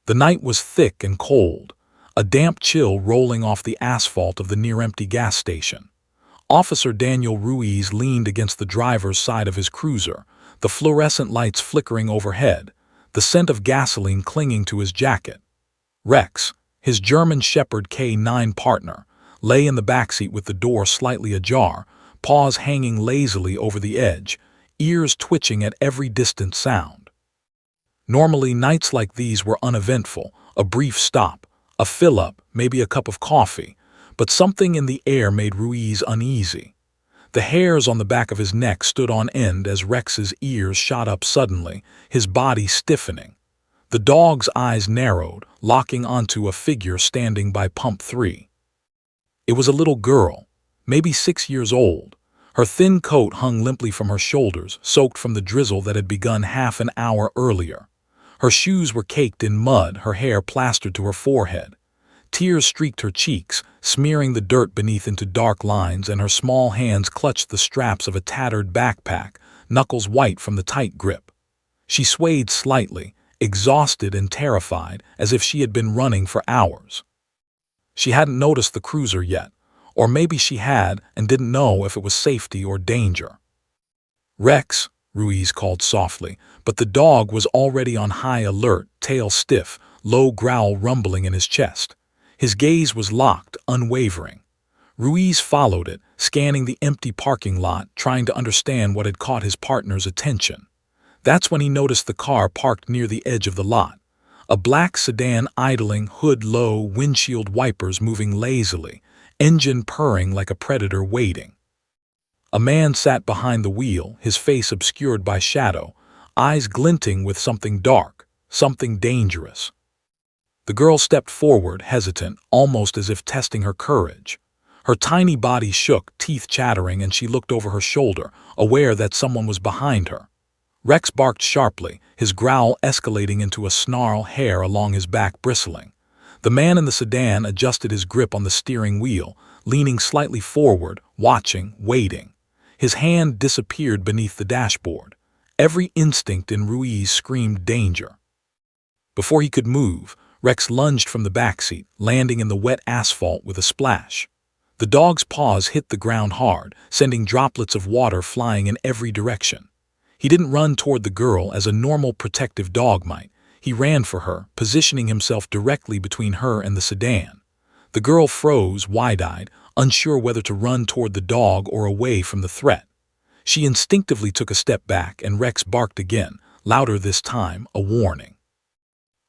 The night was thick and cold, a damp chill rolling off the asphalt of the near-empty gas station. Officer Daniel Ruiz leaned against the driver's side of his cruiser, the fluorescent lights flickering overhead, the scent of gasoline clinging to his jacket. Rex, his German Shepherd K9 partner, lay in the backseat with the door slightly ajar, paws hanging lazily over the edge, ears twitching at every distant sound. Normally, nights like these were uneventful, a brief stop, a fill-up, maybe a cup of coffee, but something in the air made Ruiz uneasy. The hairs on the back of his neck stood on end as Rex's ears shot up suddenly, his body stiffening. The dog's eyes narrowed, locking onto a figure standing by pump 3. It was a little girl, maybe 6 years old. Her thin coat hung limply from her shoulders, soaked from the drizzle that had begun half an hour earlier. Her shoes were caked in mud, her hair plastered to her forehead. Tears streaked her cheeks, smearing the dirt beneath into dark lines, and her small hands clutched the straps of a tattered backpack, knuckles white from the tight grip. She swayed slightly, exhausted and terrified, as if she had been running for hours. She hadn't noticed the cruiser yet, or maybe she had and didn't know if it was safety or danger. "Rex," Ruiz called softly, but the dog was already on high alert, tail stiff, low growl rumbling in his chest. His gaze was locked, unwavering. Ruiz followed it, scanning the empty parking lot, trying to understand what had caught his partner's attention. That's when he noticed the car parked near the edge of the lot. A black sedan idling, hood low, windshield wipers moving lazily, engine purring like a predator waiting. A man sat behind the wheel, his face obscured by shadow, eyes glinting with something dark, something dangerous. The girl stepped forward, hesitant, almost as if testing her courage. Her tiny body shook, teeth chattering, and she looked over her shoulder, aware that someone was behind her. Rex barked sharply, his growl escalating into a snarl, hair along his back bristling. The man in the sedan adjusted his grip on the steering wheel, leaning slightly forward, watching, waiting. His hand disappeared beneath the dashboard. Every instinct in Ruiz screamed danger. Before he could move, Rex lunged from the backseat, landing in the wet asphalt with a splash. The dog's paws hit the ground hard, sending droplets of water flying in every direction. He didn't run toward the girl as a normal protective dog might. He ran for her, positioning himself directly between her and the sedan. The girl froze, wide-eyed, unsure whether to run toward the dog or away from the threat. She instinctively took a step back, and Rex barked again, louder this time, a warning.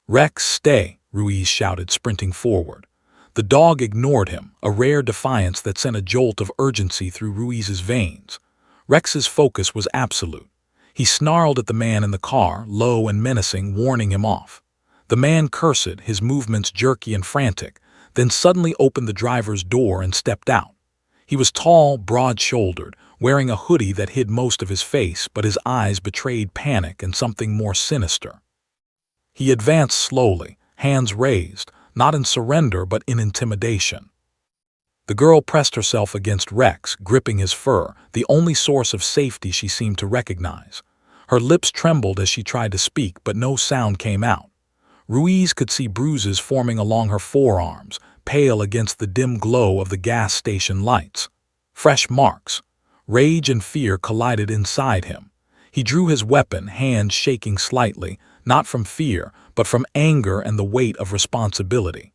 "Rex, stay," Ruiz shouted, sprinting forward. The dog ignored him, a rare defiance that sent a jolt of urgency through Ruiz's veins. Rex's focus was absolute. He snarled at the man in the car, low and menacing, warning him off. The man cursed, his movements jerky and frantic, then suddenly opened the driver's door and stepped out. He was tall, broad-shouldered, wearing a hoodie that hid most of his face, but his eyes betrayed panic and something more sinister. He advanced slowly, hands raised, not in surrender but in intimidation. The girl pressed herself against Rex, gripping his fur, the only source of safety she seemed to recognize. Her lips trembled as she tried to speak, but no sound came out. Ruiz could see bruises forming along her forearms, pale against the dim glow of the gas station lights. Fresh marks. Rage and fear collided inside him. He drew his weapon, hands shaking slightly, not from fear, but from anger and the weight of responsibility.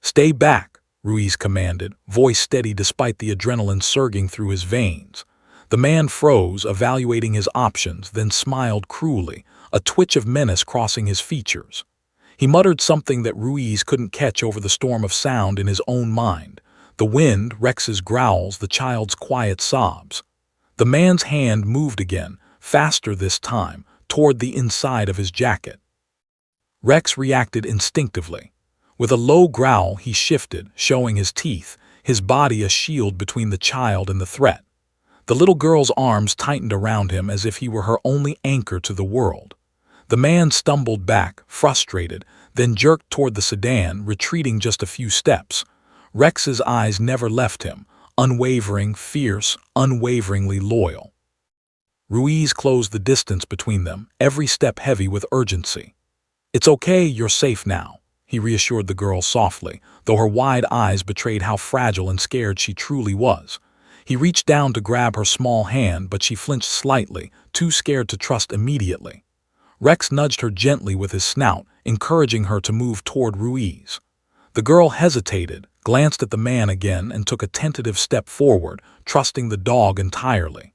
"Stay back," Ruiz commanded, voice steady despite the adrenaline surging through his veins. The man froze, evaluating his options, then smiled cruelly, a twitch of menace crossing his features. He muttered something that Ruiz couldn't catch over the storm of sound in his own mind. The wind, Rex's growls, the child's quiet sobs. The man's hand moved again, faster this time, toward the inside of his jacket. Rex reacted instinctively. With a low growl, he shifted, showing his teeth, his body a shield between the child and the threat. The little girl's arms tightened around him as if he were her only anchor to the world. The man stumbled back, frustrated, then jerked toward the sedan, retreating just a few steps. Rex's eyes never left him, unwavering, fierce, unwaveringly loyal. Ruiz closed the distance between them, every step heavy with urgency. "It's okay, you're safe now," he reassured the girl softly, though her wide eyes betrayed how fragile and scared she truly was. He reached down to grab her small hand, but she flinched slightly, too scared to trust immediately. Rex nudged her gently with his snout, encouraging her to move toward Ruiz. The girl hesitated, glanced at the man again, and took a tentative step forward, trusting the dog entirely.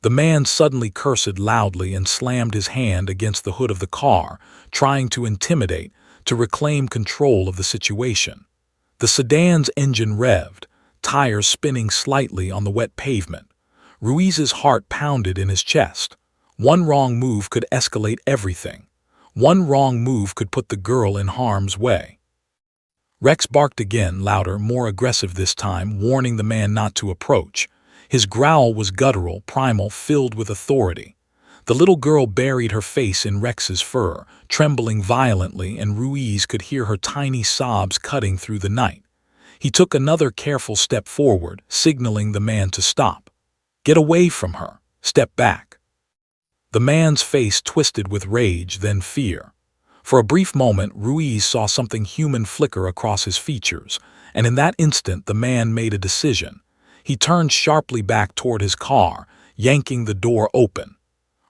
The man suddenly cursed loudly and slammed his hand against the hood of the car, trying to intimidate, to reclaim control of the situation. The sedan's engine revved, tires spinning slightly on the wet pavement. Ruiz's heart pounded in his chest. One wrong move could escalate everything. One wrong move could put the girl in harm's way. Rex barked again, louder, more aggressive this time, warning the man not to approach. His growl was guttural, primal, filled with authority. The little girl buried her face in Rex's fur, trembling violently, and Ruiz could hear her tiny sobs cutting through the night. He took another careful step forward, signaling the man to stop. "Get away from her. Step back." The man's face twisted with rage, then fear. For a brief moment, Ruiz saw something human flicker across his features, and in that instant the man made a decision. He turned sharply back toward his car, yanking the door open.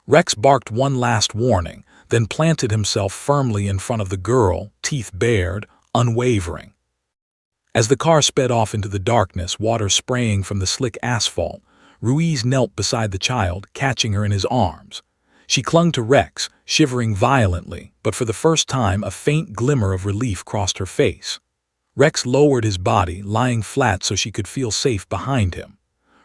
Rex barked one last warning, then planted himself firmly in front of the girl, teeth bared, unwavering. As the car sped off into the darkness, water spraying from the slick asphalt, Ruiz knelt beside the child, catching her in his arms. She clung to Rex, shivering violently, but for the first time a faint glimmer of relief crossed her face. Rex lowered his body, lying flat so she could feel safe behind him.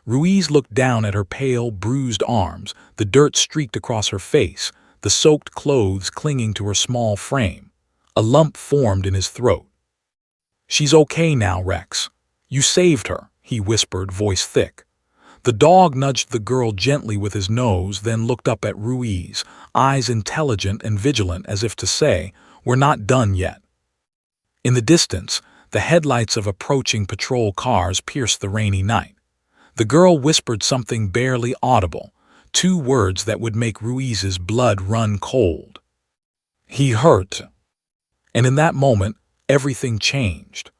Ruiz looked down at her pale, bruised arms, the dirt streaked across her face, the soaked clothes clinging to her small frame. A lump formed in his throat. "She's okay now, Rex. You saved her," he whispered, voice thick. The dog nudged the girl gently with his nose, then looked up at Ruiz, eyes intelligent and vigilant as if to say, "We're not done yet." In the distance, the headlights of approaching patrol cars pierced the rainy night. The girl whispered something barely audible, 2 words that would make Ruiz's blood run cold. "He hurt." And in that moment, everything changed.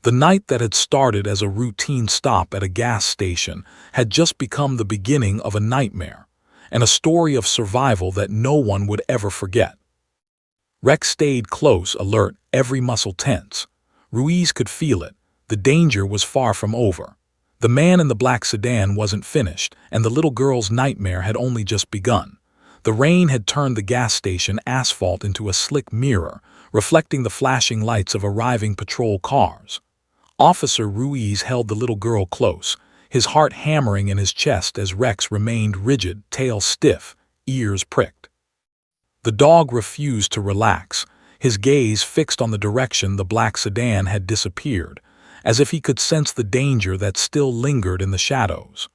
The night that had started as a routine stop at a gas station had just become the beginning of a nightmare, and a story of survival that no one would ever forget. Rex stayed close, alert, every muscle tense. Ruiz could feel it. The danger was far from over. The man in the black sedan wasn't finished, and the little girl's nightmare had only just begun. The rain had turned the gas station asphalt into a slick mirror, reflecting the flashing lights of arriving patrol cars. Officer Ruiz held the little girl close, his heart hammering in his chest as Rex remained rigid, tail stiff, ears pricked. The dog refused to relax, his gaze fixed on the direction the black sedan had disappeared, as if he could sense the danger that still lingered in the shadows.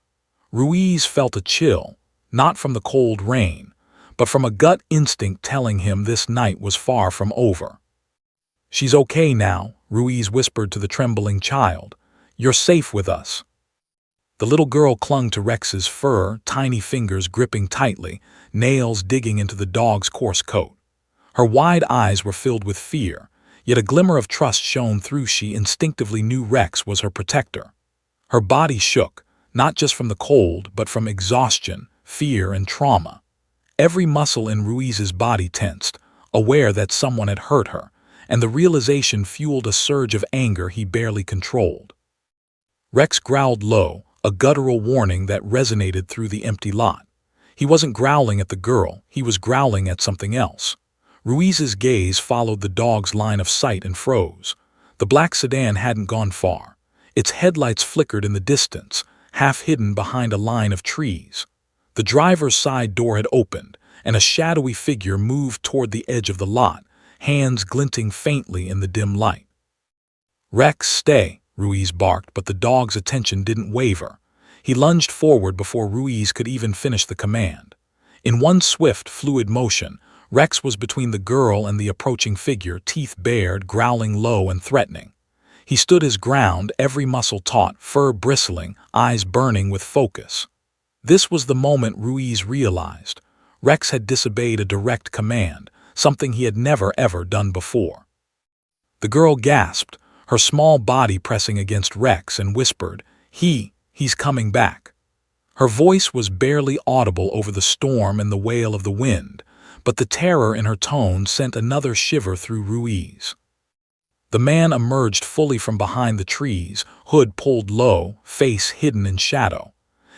Ruiz felt a chill, not from the cold rain, but from a gut instinct telling him this night was far from over. "She's okay now," Ruiz whispered to the trembling child. "You're safe with us." The little girl clung to Rex's fur, tiny fingers gripping tightly, nails digging into the dog's coarse coat. Her wide eyes were filled with fear, yet a glimmer of trust shone through. She instinctively knew Rex was her protector. Her body shook, not just from the cold, but from exhaustion, fear, and trauma. Every muscle in Ruiz's body tensed, aware that someone had hurt her, and the realization fueled a surge of anger he barely controlled. Rex growled low, a guttural warning that resonated through the empty lot. He wasn't growling at the girl, he was growling at something else. Ruiz's gaze followed the dog's line of sight and froze. The black sedan hadn't gone far. Its headlights flickered in the distance, half hidden behind a line of trees. The driver's side door had opened, and a shadowy figure moved toward the edge of the lot, hands glinting faintly in the dim light. "Rex, stay," Ruiz barked, but the dog's attention didn't waver. He lunged forward before Ruiz could even finish the command. In one swift, fluid motion, Rex was between the girl and the approaching figure, teeth bared, growling low and threatening. He stood his ground, every muscle taut, fur bristling, eyes burning with focus. This was the moment Ruiz realized. Rex had disobeyed a direct command, something he had never ever done before. The girl gasped, her small body pressing against Rex, and whispered, He's coming back." Her voice was barely audible over the storm and the wail of the wind, but the terror in her tone sent another shiver through Ruiz. The man emerged fully from behind the trees, hood pulled low, face hidden in shadow.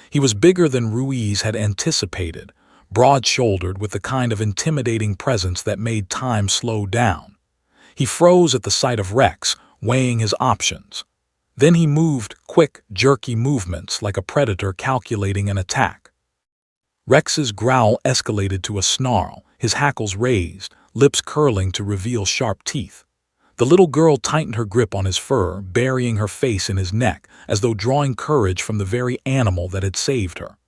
He was bigger than Ruiz had anticipated, broad-shouldered with the kind of intimidating presence that made time slow down. He froze at the sight of Rex, weighing his options. Then he moved, quick, jerky movements like a predator calculating an attack. Rex's growl escalated to a snarl, his hackles raised, lips curling to reveal sharp teeth. The little girl tightened her grip on his fur, burying her face in his neck, as though drawing courage from the very animal that had saved her.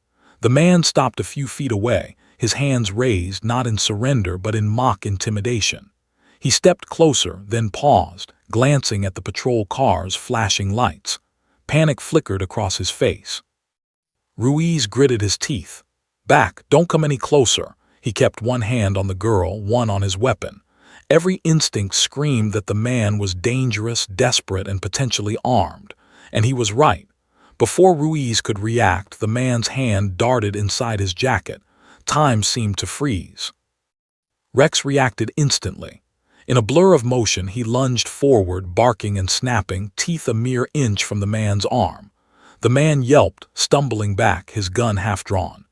The man stopped a few feet away, his hands raised not in surrender but in mock intimidation. He stepped closer, then paused, glancing at the patrol car's flashing lights. Panic flickered across his face. Ruiz gritted his teeth. "Back, don't come any closer." He kept one hand on the girl, one on his weapon. Every instinct screamed that the man was dangerous, desperate, and potentially armed. And he was right. Before Ruiz could react, the man's hand darted inside his jacket. Time seemed to freeze. Rex reacted instantly. In a blur of motion, he lunged forward, barking and snapping, teeth a mere inch from the man's arm. The man yelped, stumbling back, his gun half drawn.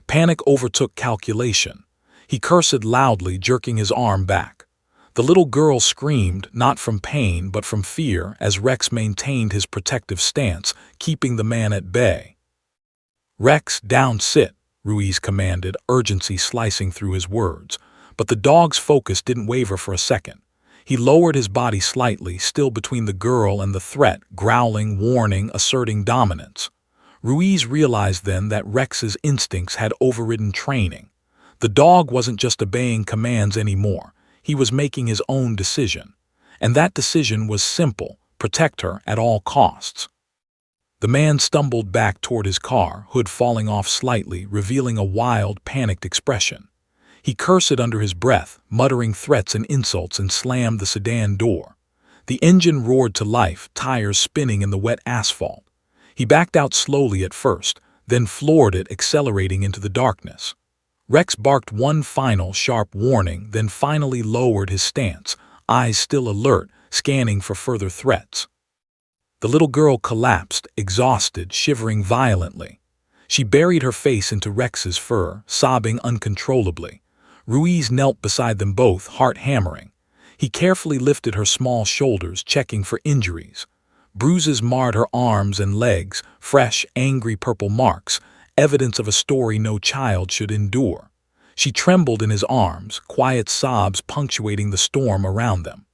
Panic overtook calculation. He cursed loudly, jerking his arm back. The little girl screamed, not from pain but from fear, as Rex maintained his protective stance, keeping the man at bay. "Rex, down, sit," Ruiz commanded, urgency slicing through his words. But the dog's focus didn't waver for a second. He lowered his body slightly, still between the girl and the threat, growling, warning, asserting dominance. Ruiz realized then that Rex's instincts had overridden training. The dog wasn't just obeying commands anymore. He was making his own decision. And that decision was simple: protect her at all costs. The man stumbled back toward his car, hood falling off slightly, revealing a wild, panicked expression. He cursed under his breath, muttering threats and insults, and slammed the sedan door. The engine roared to life, tires spinning in the wet asphalt. He backed out slowly at first, then floored it, accelerating into the darkness. Rex barked one final, sharp warning, then finally lowered his stance, eyes still alert, scanning for further threats. The little girl collapsed, exhausted, shivering violently. She buried her face into Rex's fur, sobbing uncontrollably. Ruiz knelt beside them both, heart hammering. He carefully lifted her small shoulders, checking for injuries. Bruises marred her arms and legs, fresh, angry purple marks, evidence of a story no child should endure. She trembled in his arms, quiet sobs punctuating the storm around them.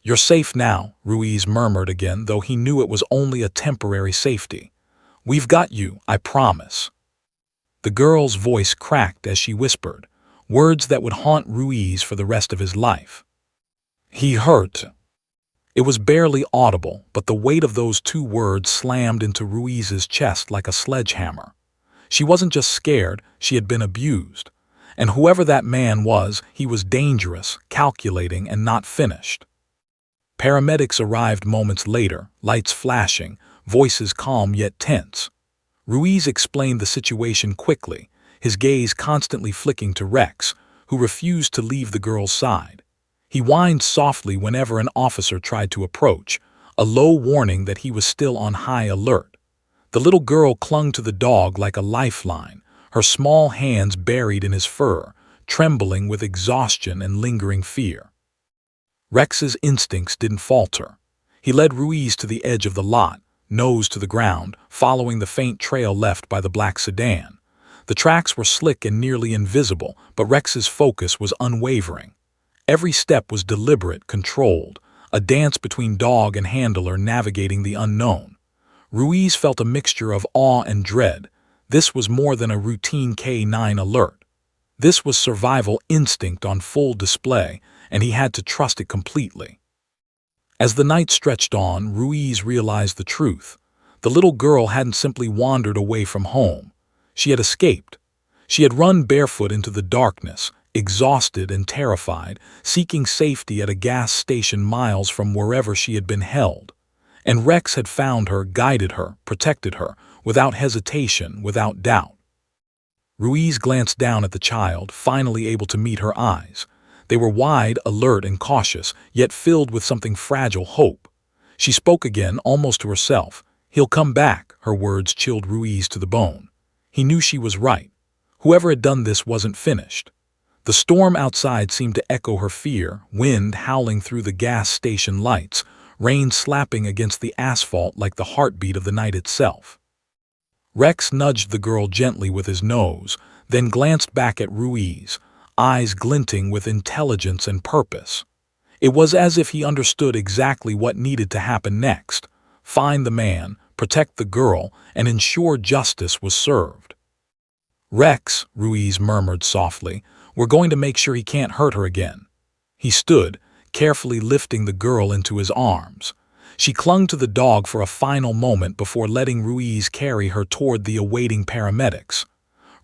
"You're safe now," Ruiz murmured again, though he knew it was only a temporary safety. "We've got you, I promise." The girl's voice cracked as she whispered, words that would haunt Ruiz for the rest of his life. "He hurt." It was barely audible, but the weight of those two words slammed into Ruiz's chest like a sledgehammer. She wasn't just scared, she had been abused. And whoever that man was, he was dangerous, calculating, and not finished. Paramedics arrived moments later, lights flashing, voices calm yet tense. Ruiz explained the situation quickly, his gaze constantly flicking to Rex, who refused to leave the girl's side. He whined softly whenever an officer tried to approach, a low warning that he was still on high alert. The little girl clung to the dog like a lifeline, her small hands buried in his fur, trembling with exhaustion and lingering fear. Rex's instincts didn't falter. He led Ruiz to the edge of the lot, nose to the ground, following the faint trail left by the black sedan. The tracks were slick and nearly invisible, but Rex's focus was unwavering. Every step was deliberate, controlled, a dance between dog and handler navigating the unknown. Ruiz felt a mixture of awe and dread. This was more than a routine K9 alert. This was survival instinct on full display, and he had to trust it completely. As the night stretched on, Ruiz realized the truth. The little girl hadn't simply wandered away from home. She had escaped. She had run barefoot into the darkness, exhausted and terrified, seeking safety at a gas station miles from wherever she had been held. And Rex had found her, guided her, protected her, without hesitation, without doubt. Ruiz glanced down at the child, finally able to meet her eyes. They were wide, alert, and cautious, yet filled with something fragile hope. She spoke again, almost to herself. "He'll come back," her words chilled Ruiz to the bone. He knew she was right. Whoever had done this wasn't finished. The storm outside seemed to echo her fear, wind howling through the gas station lights, rain slapping against the asphalt like the heartbeat of the night itself. Rex nudged the girl gently with his nose, then glanced back at Ruiz, eyes glinting with intelligence and purpose. It was as if he understood exactly what needed to happen next: find the man, protect the girl, and ensure justice was served. "Rex," Ruiz murmured softly, "we're going to make sure he can't hurt her again." He stood, carefully lifting the girl into his arms. She clung to the dog for a final moment before letting Ruiz carry her toward the awaiting paramedics.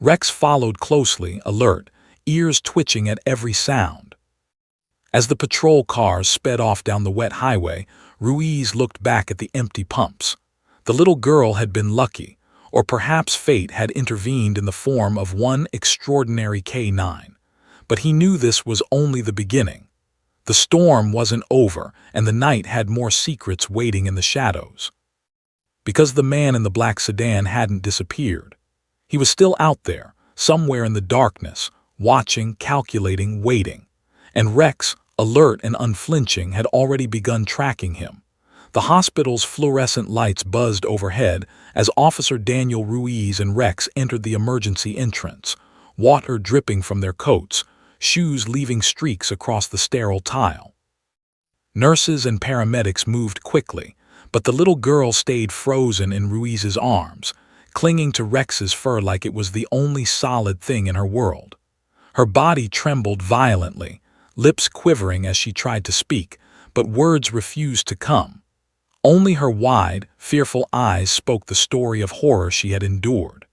Rex followed closely, alert, ears twitching at every sound. As the patrol cars sped off down the wet highway, Ruiz looked back at the empty pumps. The little girl had been lucky, or perhaps fate had intervened in the form of one extraordinary K9. But he knew this was only the beginning. The storm wasn't over, and the night had more secrets waiting in the shadows. Because the man in the black sedan hadn't disappeared. He was still out there, somewhere in the darkness, watching, calculating, waiting. And Rex, alert and unflinching, had already begun tracking him. The hospital's fluorescent lights buzzed overhead as Officer Daniel Ruiz and Rex entered the emergency entrance, water dripping from their coats, shoes leaving streaks across the sterile tile. Nurses and paramedics moved quickly, but the little girl stayed frozen in Ruiz's arms, clinging to Rex's fur like it was the only solid thing in her world. Her body trembled violently, lips quivering as she tried to speak, but words refused to come. Only her wide, fearful eyes spoke the story of horror she had endured.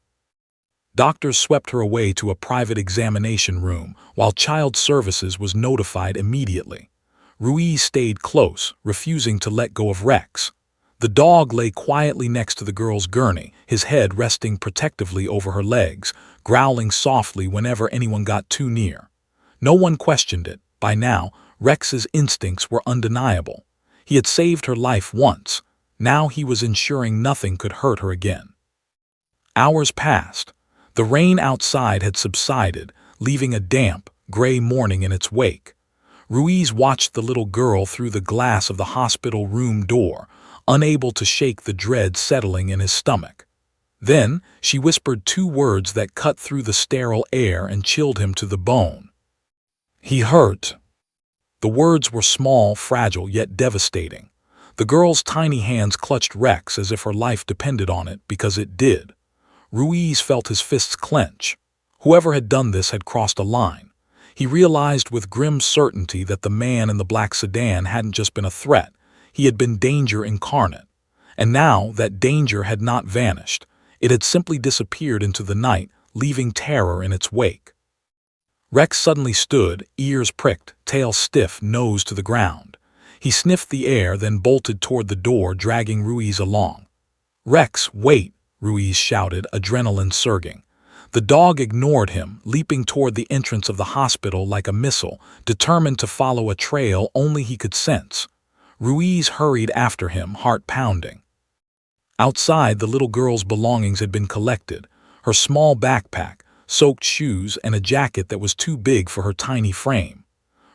Doctors swept her away to a private examination room, while Child Services was notified immediately. Ruiz stayed close, refusing to let go of Rex. The dog lay quietly next to the girl's gurney, his head resting protectively over her legs, growling softly whenever anyone got too near. No one questioned it. By now, Rex's instincts were undeniable. He had saved her life once. Now he was ensuring nothing could hurt her again. Hours passed. The rain outside had subsided, leaving a damp, gray morning in its wake. Ruiz watched the little girl through the glass of the hospital room door, unable to shake the dread settling in his stomach. Then she whispered two words that cut through the sterile air and chilled him to the bone. "He hurt." The words were small, fragile, yet devastating. The girl's tiny hands clutched Rex as if her life depended on it, because it did. Ruiz felt his fists clench. Whoever had done this had crossed a line. He realized with grim certainty that the man in the black sedan hadn't just been a threat, he had been danger incarnate. And now that danger had not vanished. It had simply disappeared into the night, leaving terror in its wake. Rex suddenly stood, ears pricked, tail stiff, nose to the ground. He sniffed the air, then bolted toward the door, dragging Ruiz along. "Rex, wait!" Ruiz shouted, adrenaline surging. The dog ignored him, leaping toward the entrance of the hospital like a missile, determined to follow a trail only he could sense. Ruiz hurried after him, heart pounding. Outside, the little girl's belongings had been collected: her small backpack, soaked shoes, and a jacket that was too big for her tiny frame.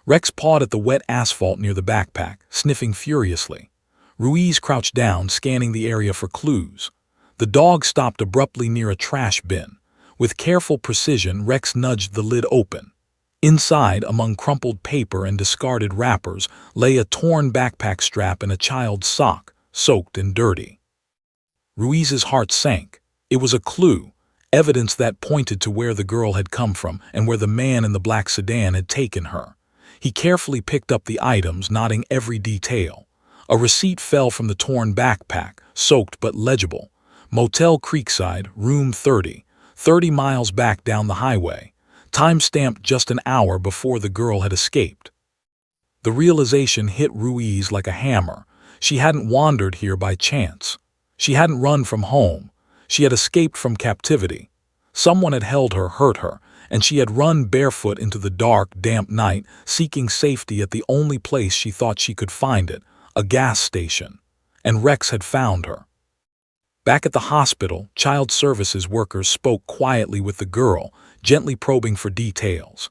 Rex pawed at the wet asphalt near the backpack, sniffing furiously. Ruiz crouched down, scanning the area for clues. The dog stopped abruptly near a trash bin. With careful precision, Rex nudged the lid open. Inside, among crumpled paper and discarded wrappers, lay a torn backpack strap and a child's sock, soaked and dirty. Ruiz's heart sank. It was a clue, evidence that pointed to where the girl had come from and where the man in the black sedan had taken her. He carefully picked up the items, noting every detail. A receipt fell from the torn backpack, soaked but legible. Motel Creekside, room 30, 30 miles back down the highway. time stamped just an hour before the girl had escaped. The realization hit Ruiz like a hammer. She hadn't wandered here by chance. She hadn't run from home. She had escaped from captivity. Someone had held her, hurt her, and she had run barefoot into the dark, damp night, seeking safety at the only place she thought she could find it, a gas station. And Rex had found her. Back at the hospital, child services workers spoke quietly with the girl, gently probing for details.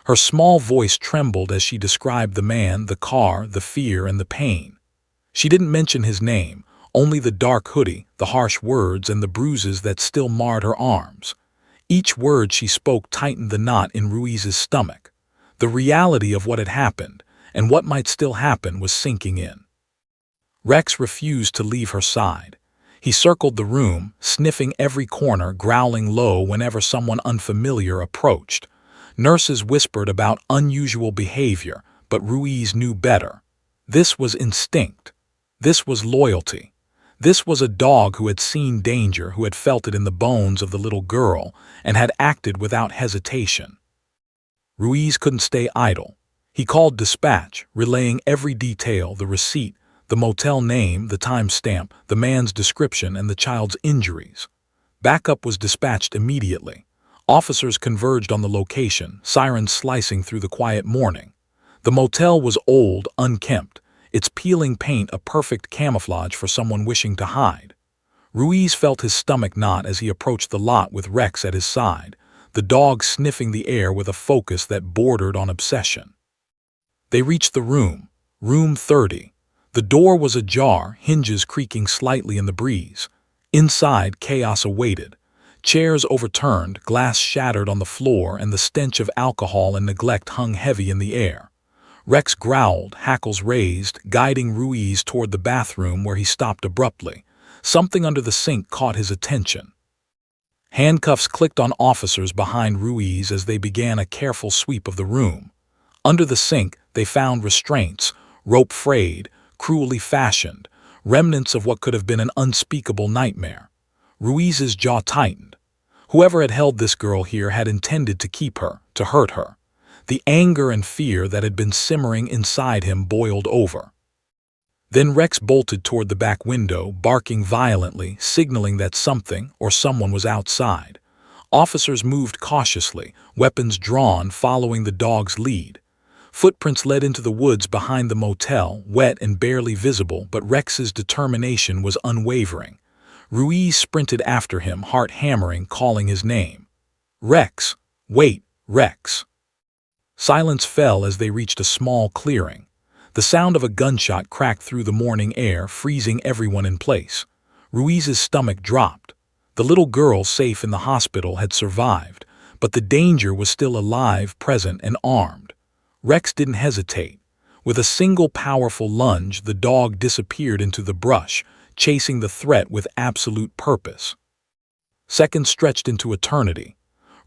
Her small voice trembled as she described the man, the car, the fear, and the pain. She didn't mention his name, only the dark hoodie, the harsh words, and the bruises that still marred her arms. Each word she spoke tightened the knot in Ruiz's stomach. The reality of what had happened, and what might still happen, was sinking in. Rex refused to leave her side. He circled the room, sniffing every corner, growling low whenever someone unfamiliar approached. Nurses whispered about unusual behavior, but Ruiz knew better. This was instinct. This was loyalty. This was a dog who had seen danger, who had felt it in the bones of the little girl, and had acted without hesitation. Ruiz couldn't stay idle. He called dispatch, relaying every detail, the receipt, the motel name, the timestamp, the man's description, and the child's injuries. Backup was dispatched immediately. Officers converged on the location, sirens slicing through the quiet morning. The motel was old, unkempt, its peeling paint a perfect camouflage for someone wishing to hide. Ruiz felt his stomach knot as he approached the lot with Rex at his side, the dog sniffing the air with a focus that bordered on obsession. They reached the room, room 30. The door was ajar, hinges creaking slightly in the breeze. Inside, chaos awaited. Chairs overturned, glass shattered on the floor, and the stench of alcohol and neglect hung heavy in the air. Rex growled, hackles raised, guiding Ruiz toward the bathroom where he stopped abruptly. Something under the sink caught his attention. Handcuffs clicked on officers behind Ruiz as they began a careful sweep of the room. Under the sink, they found restraints, rope frayed, cruelly fashioned, remnants of what could have been an unspeakable nightmare. Ruiz's jaw tightened. Whoever had held this girl here had intended to keep her, to hurt her. The anger and fear that had been simmering inside him boiled over. Then Rex bolted toward the back window, barking violently, signaling that something or someone was outside. Officers moved cautiously, weapons drawn, following the dog's lead. Footprints led into the woods behind the motel, wet and barely visible, but Rex's determination was unwavering. Ruiz sprinted after him, heart hammering, calling his name. "Rex! Wait, Rex!" Silence fell as they reached a small clearing. The sound of a gunshot cracked through the morning air, freezing everyone in place. Ruiz's stomach dropped. The little girl, safe in the hospital, had survived, but the danger was still alive, present, and armed. Rex didn't hesitate. With a single powerful lunge, the dog disappeared into the brush, chasing the threat with absolute purpose. Seconds stretched into eternity.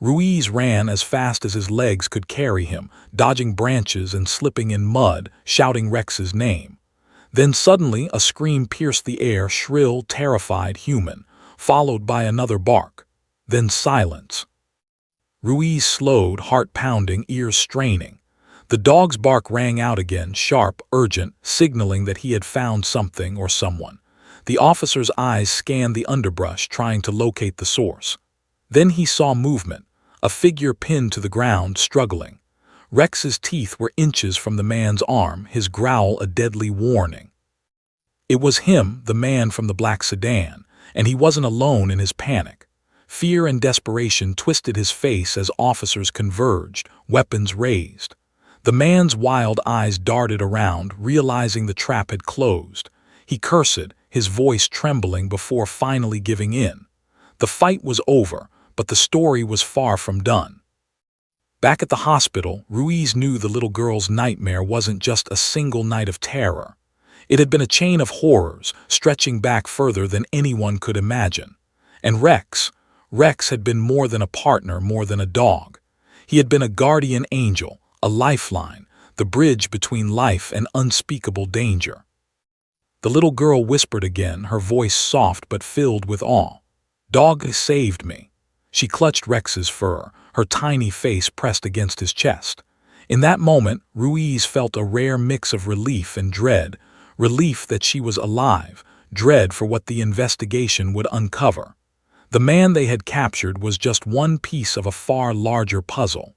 Ruiz ran as fast as his legs could carry him, dodging branches and slipping in mud, shouting Rex's name. Then suddenly a scream pierced the air, shrill, terrified, human, followed by another bark. Then silence. Ruiz slowed, heart pounding, ears straining. The dog's bark rang out again, sharp, urgent, signaling that he had found something or someone. The officer's eyes scanned the underbrush, trying to locate the source. Then he saw movement, a figure pinned to the ground, struggling. Rex's teeth were inches from the man's arm, his growl a deadly warning. It was him, the man from the black sedan, and he wasn't alone in his panic. Fear and desperation twisted his face as officers converged, weapons raised. The man's wild eyes darted around, realizing the trap had closed. He cursed, his voice trembling before finally giving in. The fight was over, but the story was far from done. Back at the hospital, Ruiz knew the little girl's nightmare wasn't just a single night of terror. It had been a chain of horrors, stretching back further than anyone could imagine. And Rex had been more than a partner, more than a dog. He had been a guardian angel, a lifeline, the bridge between life and unspeakable danger. The little girl whispered again, her voice soft but filled with awe. "Dog saved me." She clutched Rex's fur, her tiny face pressed against his chest. In that moment, Ruiz felt a rare mix of relief and dread, relief that she was alive, dread for what the investigation would uncover. The man they had captured was just one piece of a far larger puzzle.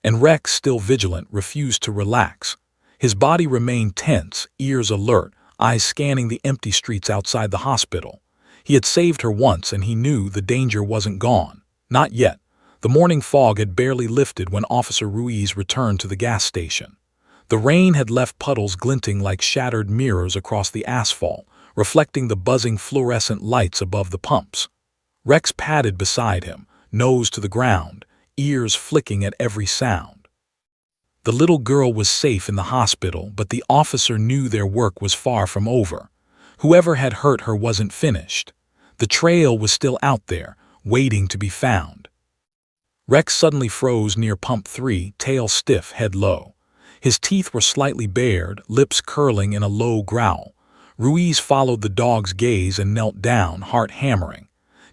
And Rex, still vigilant, refused to relax. His body remained tense, ears alert, eyes scanning the empty streets outside the hospital. He had saved her once, and he knew the danger wasn't gone. Not yet. The morning fog had barely lifted when Officer Ruiz returned to the gas station. The rain had left puddles glinting like shattered mirrors across the asphalt, reflecting the buzzing fluorescent lights above the pumps. Rex padded beside him, nose to the ground, ears flicking at every sound. The little girl was safe in the hospital, but the officer knew their work was far from over. Whoever had hurt her wasn't finished. The trail was still out there, waiting to be found. Rex suddenly froze near pump 3, tail stiff, head low. His teeth were slightly bared, lips curling in a low growl. Ruiz followed the dog's gaze and knelt down, heart hammering.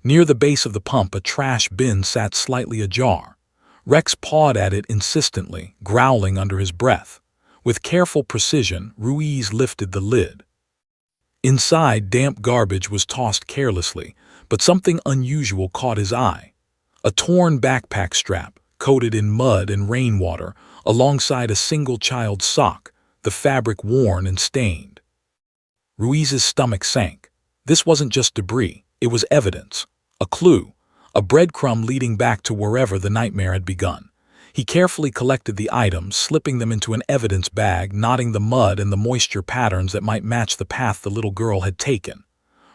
Near the base of the pump, a trash bin sat slightly ajar. Rex pawed at it insistently, growling under his breath. With careful precision, Ruiz lifted the lid. Inside, damp garbage was tossed carelessly, but something unusual caught his eye. A torn backpack strap, coated in mud and rainwater, alongside a single child's sock, the fabric worn and stained. Ruiz's stomach sank. This wasn't just debris, it was evidence, a clue, a breadcrumb leading back to wherever the nightmare had begun. He carefully collected the items, slipping them into an evidence bag, knotting the mud and the moisture patterns that might match the path the little girl had taken.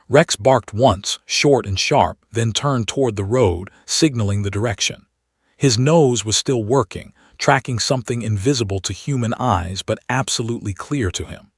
Rex barked once, short and sharp, then turned toward the road, signaling the direction. His nose was still working, tracking something invisible to human eyes but absolutely clear to him.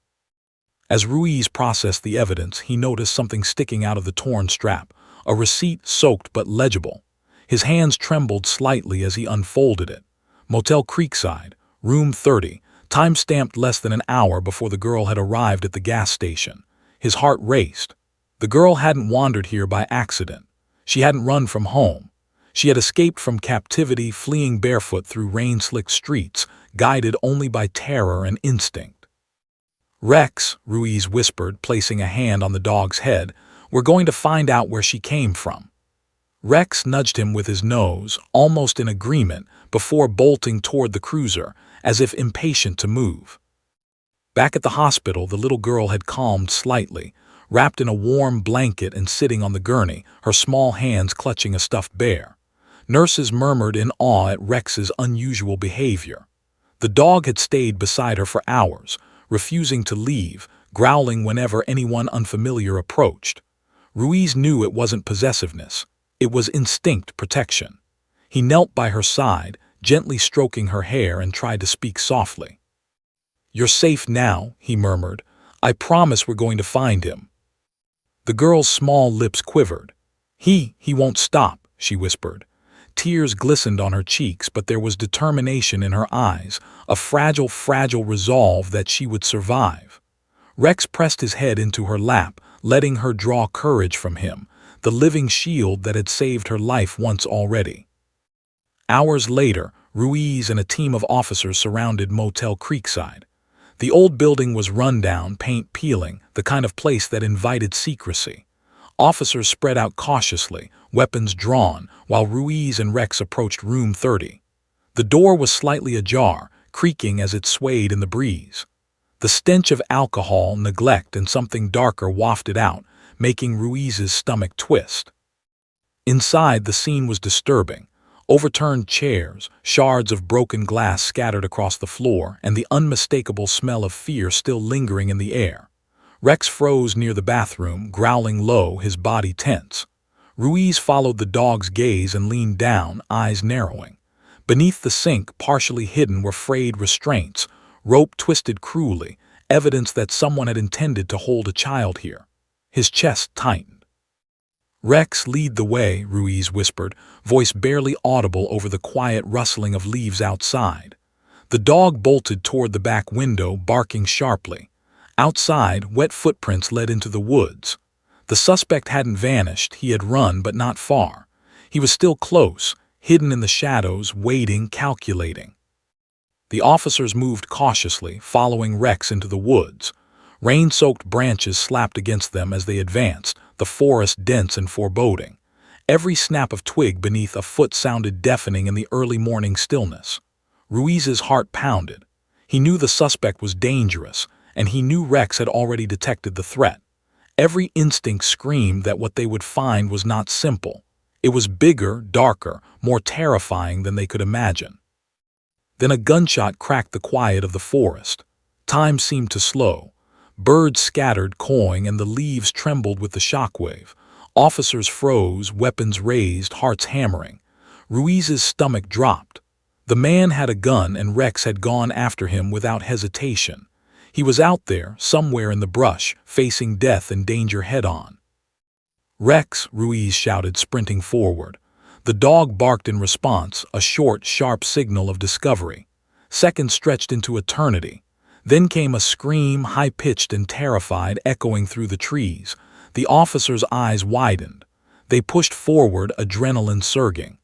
As Ruiz processed the evidence, he noticed something sticking out of the torn strap, a receipt soaked but legible. His hands trembled slightly as he unfolded it. Motel Creekside, room 30, time stamped less than an hour before the girl had arrived at the gas station. His heart raced. The girl hadn't wandered here by accident. She hadn't run from home. She had escaped from captivity, fleeing barefoot through rain-slicked streets, guided only by terror and instinct. "Rex," Ruiz whispered, placing a hand on the dog's head, "we're going to find out where she came from." Rex nudged him with his nose, almost in agreement, before bolting toward the cruiser, as if impatient to move. Back at the hospital, the little girl had calmed slightly, wrapped in a warm blanket and sitting on the gurney, her small hands clutching a stuffed bear. Nurses murmured in awe at Rex's unusual behavior. The dog had stayed beside her for hours, refusing to leave, growling whenever anyone unfamiliar approached. Ruiz knew it wasn't possessiveness. It was instinct protection. He knelt by her side, gently stroking her hair, and tried to speak softly. "You're safe now," he murmured. "I promise we're going to find him." The girl's small lips quivered. He won't stop," she whispered. Tears glistened on her cheeks, but there was determination in her eyes, a fragile resolve that she would survive. Rex pressed his head into her lap, letting her draw courage from him, the living shield that had saved her life once already. Hours later, Ruiz and a team of officers surrounded Motel Creekside. The old building was run down, paint peeling, the kind of place that invited secrecy. Officers spread out cautiously, weapons drawn, while Ruiz and Rex approached room 30. The door was slightly ajar, creaking as it swayed in the breeze. The stench of alcohol, neglect, and something darker wafted out, making Ruiz's stomach twist. Inside, the scene was disturbing. Overturned chairs, shards of broken glass scattered across the floor, and the unmistakable smell of fear still lingering in the air. Rex froze near the bathroom, growling low, his body tense. Ruiz followed the dog's gaze and leaned down, eyes narrowing. Beneath the sink, partially hidden, were frayed restraints, rope twisted cruelly, evidence that someone had intended to hold a child here. His chest tightened. "Rex, lead the way," Ruiz whispered, voice barely audible over the quiet rustling of leaves outside. The dog bolted toward the back window, barking sharply. Outside, wet footprints led into the woods. The suspect hadn't vanished, he had run, but not far. He was still close, hidden in the shadows, waiting, calculating. The officers moved cautiously, following Rex into the woods. Rain-soaked branches slapped against them as they advanced, the forest dense and foreboding. Every snap of twig beneath a foot sounded deafening in the early morning stillness. Ruiz's heart pounded. He knew the suspect was dangerous, and he knew Rex had already detected the threat. Every instinct screamed that what they would find was not simple. It was bigger, darker, more terrifying than they could imagine. Then a gunshot cracked the quiet of the forest. Time seemed to slow. Birds scattered, cawing, and the leaves trembled with the shockwave. Officers froze, weapons raised, hearts hammering. Ruiz's stomach dropped. The man had a gun, and Rex had gone after him without hesitation. He was out there, somewhere in the brush, facing death and danger head-on. "Rex!" Ruiz shouted, sprinting forward. The dog barked in response, a short, sharp signal of discovery. Seconds stretched into eternity. Then came a scream, high-pitched and terrified, echoing through the trees. The officers' eyes widened. They pushed forward, adrenaline surging.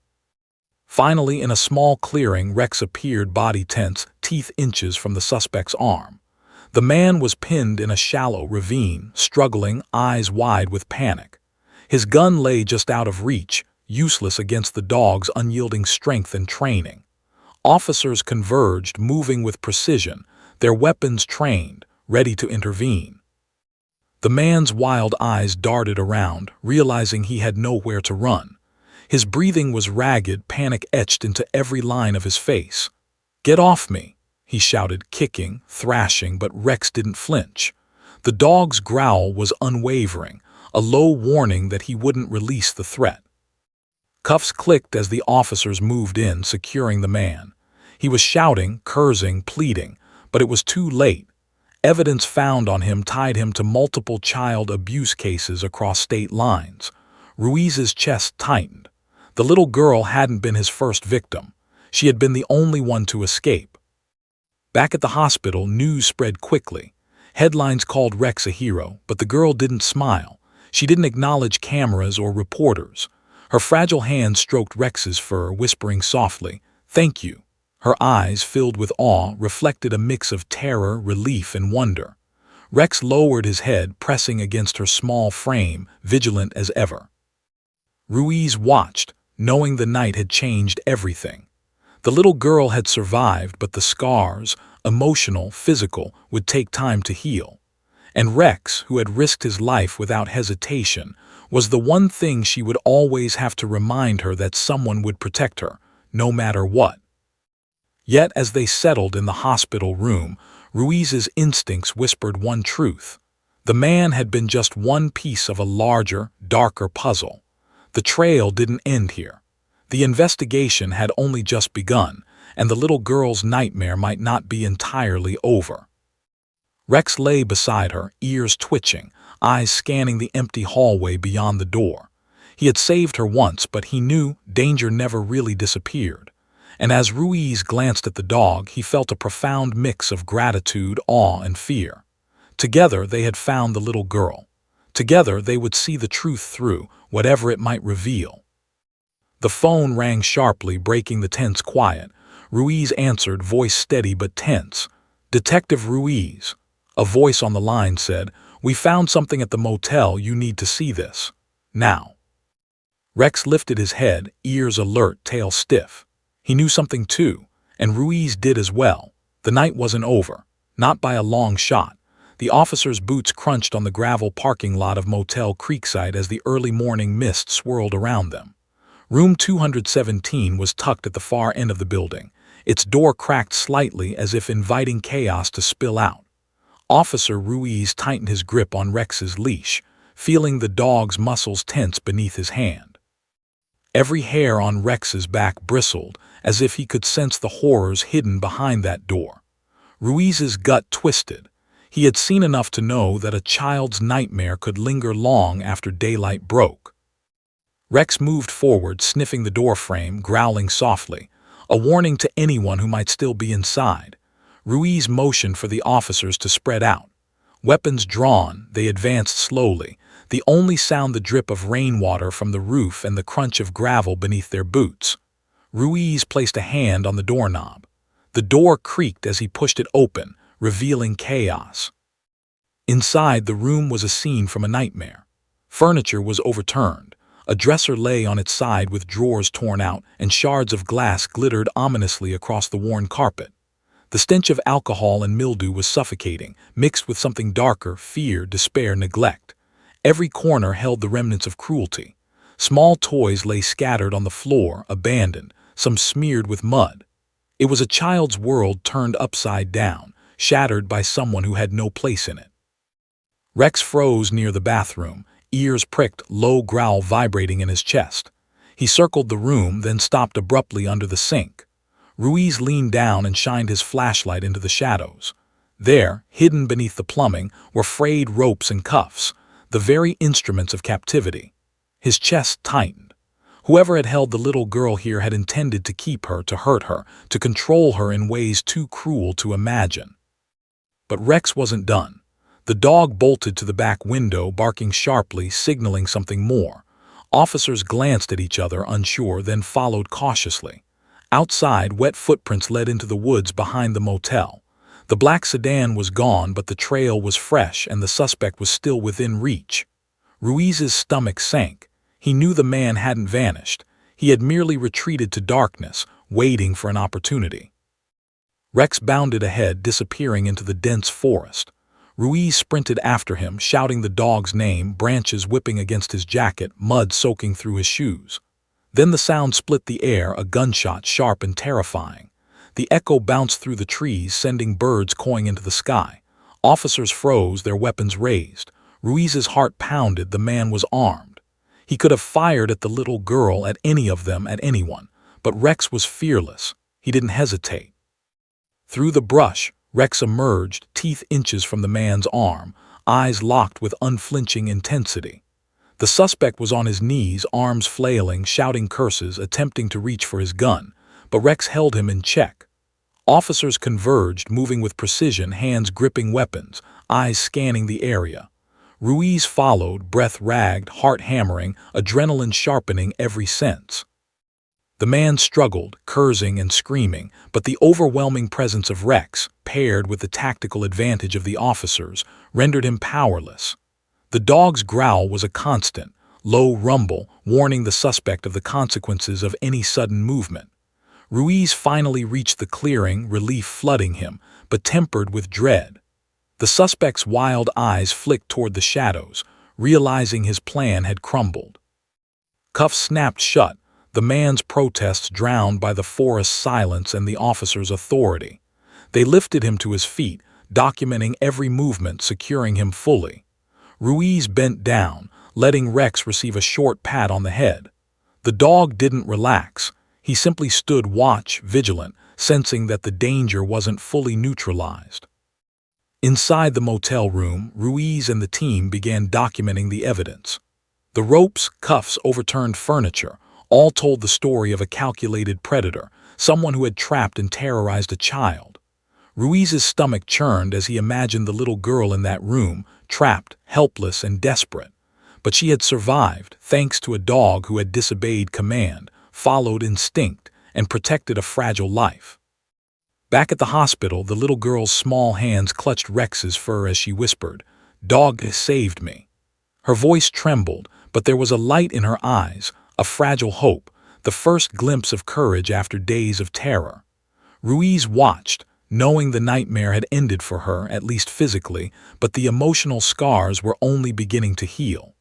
Finally, in a small clearing, Rex appeared, body tense, teeth inches from the suspect's arm. The man was pinned in a shallow ravine, struggling, eyes wide with panic. His gun lay just out of reach, useless against the dog's unyielding strength and training. Officers converged, moving with precision, their weapons trained, ready to intervene. The man's wild eyes darted around, realizing he had nowhere to run. His breathing was ragged, panic etched into every line of his face. "Get off me!" he shouted, kicking, thrashing, but Rex didn't flinch. The dog's growl was unwavering, a low warning that he wouldn't release the threat. Cuffs clicked as the officers moved in, securing the man. He was shouting, cursing, pleading, but it was too late. Evidence found on him tied him to multiple child abuse cases across state lines. Ruiz's chest tightened. The little girl hadn't been his first victim. She had been the only one to escape. Back at the hospital, news spread quickly. Headlines called Rex a hero, but the girl didn't smile. She didn't acknowledge cameras or reporters. Her fragile hand stroked Rex's fur, whispering softly, "Thank you." Her eyes, filled with awe, reflected a mix of terror, relief, and wonder. Rex lowered his head, pressing against her small frame, vigilant as ever. Ruiz watched, knowing the night had changed everything. The little girl had survived, but the scars, emotional, physical, would take time to heal. And Rex, who had risked his life without hesitation, was the one thing she would always have to remind her that someone would protect her, no matter what. Yet as they settled in the hospital room, Ruiz's instincts whispered one truth. The man had been just one piece of a larger, darker puzzle. The trail didn't end here. The investigation had only just begun, and the little girl's nightmare might not be entirely over. Rex lay beside her, ears twitching, eyes scanning the empty hallway beyond the door. He had saved her once, but he knew danger never really disappeared. And as Ruiz glanced at the dog, he felt a profound mix of gratitude, awe, and fear. Together they had found the little girl. Together they would see the truth through, whatever it might reveal. The phone rang sharply, breaking the tense quiet. Ruiz answered, voice steady but tense. "Detective Ruiz." A voice on the line said, "We found something at the motel. You need to see this. Now." Rex lifted his head, ears alert, tail stiff. He knew something too, and Ruiz did as well. The night wasn't over, not by a long shot. The officers' boots crunched on the gravel parking lot of Motel Creekside as the early morning mist swirled around them. Room 217 was tucked at the far end of the building, its door cracked slightly as if inviting chaos to spill out. Officer Ruiz tightened his grip on Rex's leash, feeling the dog's muscles tense beneath his hand. Every hair on Rex's back bristled, as if he could sense the horrors hidden behind that door. Ruiz's gut twisted. He had seen enough to know that a child's nightmare could linger long after daylight broke. Rex moved forward, sniffing the doorframe, growling softly, a warning to anyone who might still be inside. Ruiz motioned for the officers to spread out. Weapons drawn, they advanced slowly, the only sound the drip of rainwater from the roof and the crunch of gravel beneath their boots. Ruiz placed a hand on the doorknob. The door creaked as he pushed it open, revealing chaos. Inside, the room was a scene from a nightmare. Furniture was overturned. A dresser lay on its side with drawers torn out, and shards of glass glittered ominously across the worn carpet. The stench of alcohol and mildew was suffocating, mixed with something darker: fear, despair, neglect. Every corner held the remnants of cruelty. Small toys lay scattered on the floor, abandoned, some smeared with mud. It was a child's world turned upside down, shattered by someone who had no place in it. Rex froze near the bathroom, ears pricked, low growl vibrating in his chest. He circled the room, then stopped abruptly under the sink. Ruiz leaned down and shined his flashlight into the shadows. There, hidden beneath the plumbing, were frayed ropes and cuffs, the very instruments of captivity. His chest tightened. Whoever had held the little girl here had intended to keep her, to hurt her, to control her in ways too cruel to imagine. But Rex wasn't done. The dog bolted to the back window, barking sharply, signaling something more. Officers glanced at each other, unsure, then followed cautiously. Outside, wet footprints led into the woods behind the motel. The black sedan was gone, but the trail was fresh and the suspect was still within reach. Ruiz's stomach sank. He knew the man hadn't vanished. He had merely retreated to darkness, waiting for an opportunity. Rex bounded ahead, disappearing into the dense forest. Ruiz sprinted after him, shouting the dog's name, branches whipping against his jacket, mud soaking through his shoes. Then the sound split the air, a gunshot, sharp and terrifying. The echo bounced through the trees, sending birds cawing into the sky. Officers froze, their weapons raised. Ruiz's heart pounded. The man was armed. He could have fired at the little girl, at any of them, at anyone. But Rex was fearless. He didn't hesitate. Through the brush, Rex emerged, teeth inches from the man's arm, eyes locked with unflinching intensity. The suspect was on his knees, arms flailing, shouting curses, attempting to reach for his gun, but Rex held him in check. Officers converged, moving with precision, hands gripping weapons, eyes scanning the area. Ruiz followed, breath ragged, heart hammering, adrenaline sharpening every sense. The man struggled, cursing and screaming, but the overwhelming presence of Rex, paired with the tactical advantage of the officers, rendered him powerless. The dog's growl was a constant, low rumble, warning the suspect of the consequences of any sudden movement. Ruiz finally reached the clearing, relief flooding him, but tempered with dread. The suspect's wild eyes flicked toward the shadows, realizing his plan had crumbled. Cuffs snapped shut, the man's protests drowned by the forest's silence and the officer's authority. They lifted him to his feet, documenting every movement, securing him fully. Ruiz bent down, letting Rex receive a short pat on the head. The dog didn't relax. He simply stood watch, vigilant, sensing that the danger wasn't fully neutralized. Inside the motel room, Ruiz and the team began documenting the evidence. The ropes, cuffs, overturned furniture, all told the story of a calculated predator, someone who had trapped and terrorized a child. Ruiz's stomach churned as he imagined the little girl in that room, trapped, helpless, and desperate. But she had survived, thanks to a dog who had disobeyed command, followed instinct, and protected a fragile life. Back at the hospital, the little girl's small hands clutched Rex's fur as she whispered, "Dog saved me." Her voice trembled, but there was a light in her eyes, a fragile hope, the first glimpse of courage after days of terror. Ruiz watched, knowing the nightmare had ended for her, at least physically, but the emotional scars were only beginning to heal.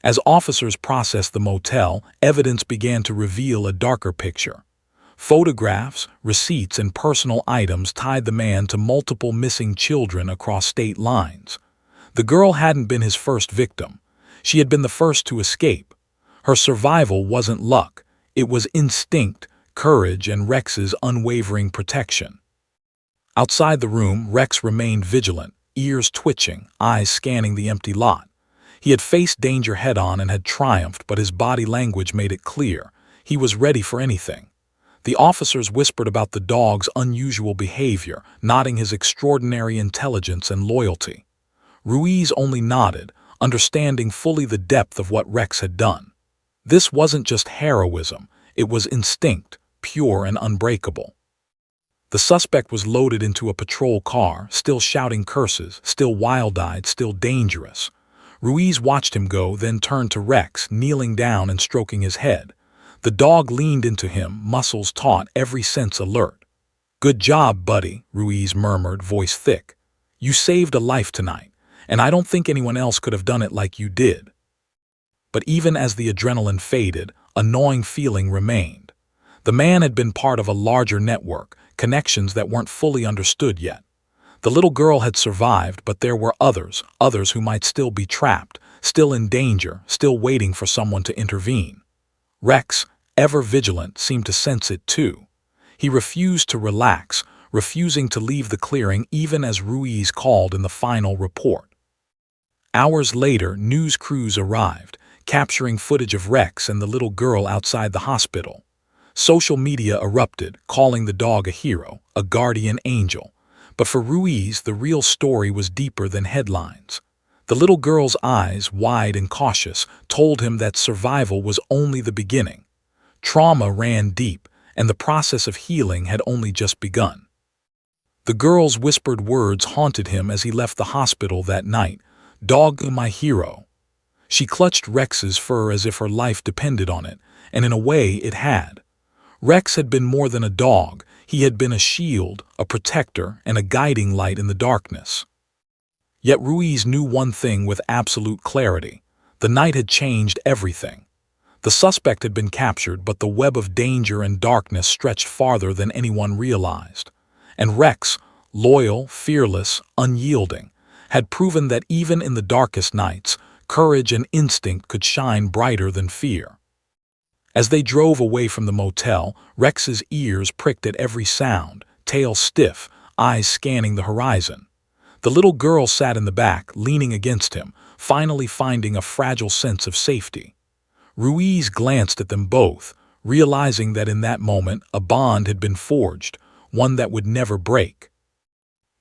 As officers processed the motel, evidence began to reveal a darker picture. Photographs, receipts, and personal items tied the man to multiple missing children across state lines. The girl hadn't been his first victim. She had been the first to escape. Her survival wasn't luck. It was instinct, courage, and Rex's unwavering protection. Outside the room, Rex remained vigilant, ears twitching, eyes scanning the empty lot. He had faced danger head-on and had triumphed, but his body language made it clear. He was ready for anything. The officers whispered about the dog's unusual behavior, nodding his extraordinary intelligence and loyalty. Ruiz only nodded, understanding fully the depth of what Rex had done. This wasn't just heroism, it was instinct, pure and unbreakable. The suspect was loaded into a patrol car, still shouting curses, still wild-eyed, still dangerous. Ruiz watched him go, then turned to Rex, kneeling down and stroking his head. The dog leaned into him, muscles taut, every sense alert. "Good job, buddy," Ruiz murmured, voice thick. "You saved a life tonight, and I don't think anyone else could have done it like you did." But even as the adrenaline faded, a gnawing feeling remained. The man had been part of a larger network, connections that weren't fully understood yet. The little girl had survived, but there were others who might still be trapped, still in danger, still waiting for someone to intervene. Rex, ever vigilant, seemed to sense it too. He refused to relax, refusing to leave the clearing even as Ruiz called in the final report. Hours later, news crews arrived, capturing footage of Rex and the little girl outside the hospital. Social media erupted, calling the dog a hero, a guardian angel. But for Ruiz, the real story was deeper than headlines. The little girl's eyes, wide and cautious, told him that survival was only the beginning. Trauma ran deep, and the process of healing had only just begun. The girl's whispered words haunted him as he left the hospital that night. "Dog, my hero." She clutched Rex's fur as if her life depended on it, and in a way it had. Rex had been more than a dog. He had been a shield, a protector, and a guiding light in the darkness. Yet Ruiz knew one thing with absolute clarity. The night had changed everything. The suspect had been captured, but the web of danger and darkness stretched farther than anyone realized. And Rex, loyal, fearless, unyielding, had proven that even in the darkest nights, courage and instinct could shine brighter than fear. As they drove away from the motel, Rex's ears pricked at every sound, tail stiff, eyes scanning the horizon. The little girl sat in the back, leaning against him, finally finding a fragile sense of safety. Ruiz glanced at them both, realizing that in that moment a bond had been forged, one that would never break.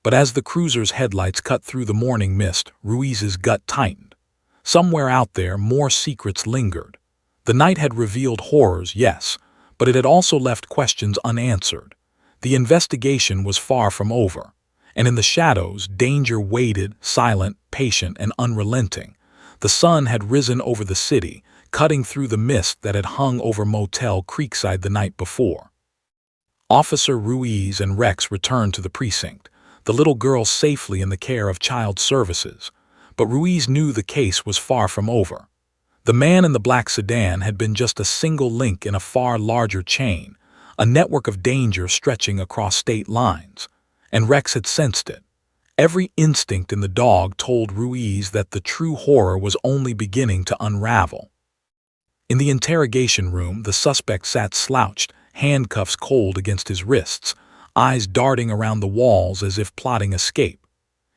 But as the cruiser's headlights cut through the morning mist, Ruiz's gut tightened. Somewhere out there, more secrets lingered. The night had revealed horrors, yes, but it had also left questions unanswered. The investigation was far from over, and in the shadows, danger waited, silent, patient, and unrelenting. The sun had risen over the city, cutting through the mist that had hung over Motel Creekside the night before. Officer Ruiz and Rex returned to the precinct, the little girl safely in the care of child services. But Ruiz knew the case was far from over. The man in the black sedan had been just a single link in a far larger chain, a network of danger stretching across state lines. And Rex had sensed it. Every instinct in the dog told Ruiz that the true horror was only beginning to unravel. In the interrogation room, the suspect sat slouched, handcuffs cold against his wrists, eyes darting around the walls as if plotting escape.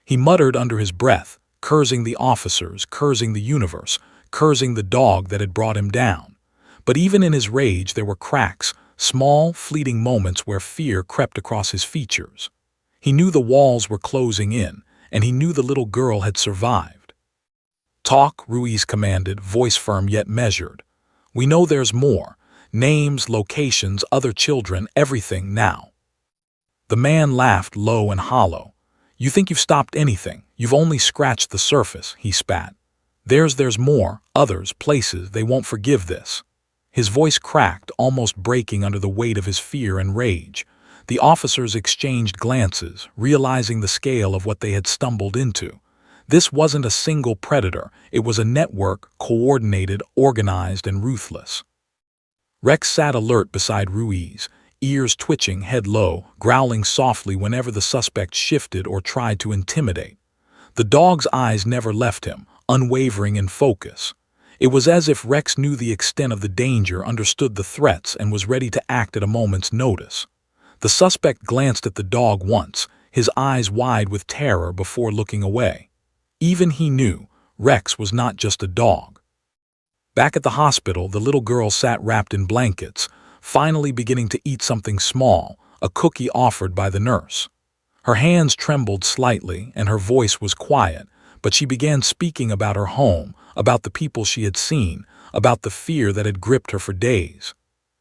He muttered under his breath, cursing the officers, cursing the universe, cursing the dog that had brought him down. But even in his rage there were cracks, small, fleeting moments where fear crept across his features. He knew the walls were closing in, and he knew the little girl had survived. "Talk," Ruiz commanded, voice firm yet measured. "We know there's more. Names, locations, other children, everything now." The man laughed low and hollow. "You think you've stopped anything. You've only scratched the surface," he spat. There's more, others, places, they won't forgive this." His voice cracked, almost breaking under the weight of his fear and rage. The officers exchanged glances, realizing the scale of what they had stumbled into. This wasn't a single predator, it was a network, coordinated, organized, and ruthless. Rex sat alert beside Ruiz, ears twitching, head low, growling softly whenever the suspect shifted or tried to intimidate. The dog's eyes never left him, unwavering in focus. It was as if Rex knew the extent of the danger, understood the threats, and was ready to act at a moment's notice. The suspect glanced at the dog once, his eyes wide with terror before looking away. Even he knew, Rex was not just a dog. Back at the hospital, the little girl sat wrapped in blankets, finally beginning to eat something small, a cookie offered by the nurse. Her hands trembled slightly, and her voice was quiet, but she began speaking about her home, about the people she had seen, about the fear that had gripped her for days.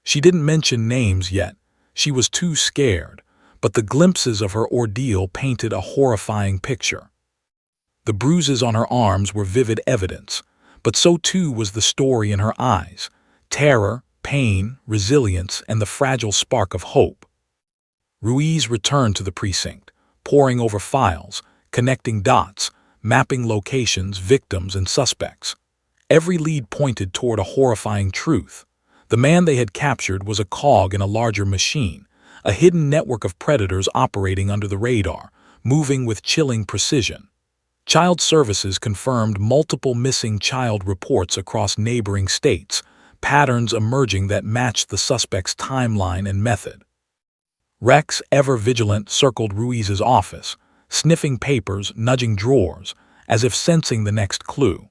She didn't mention names yet. She was too scared, but the glimpses of her ordeal painted a horrifying picture. The bruises on her arms were vivid evidence, but so too was the story in her eyes: terror, pain, resilience, and the fragile spark of hope. Ruiz returned to the precinct, poring over files, connecting dots, mapping locations, victims, and suspects. Every lead pointed toward a horrifying truth. The man they had captured was a cog in a larger machine, a hidden network of predators operating under the radar, moving with chilling precision. Child Services confirmed multiple missing child reports across neighboring states, patterns emerging that matched the suspect's timeline and method. Rex, ever vigilant, circled Ruiz's office, sniffing papers, nudging drawers, as if sensing the next clue.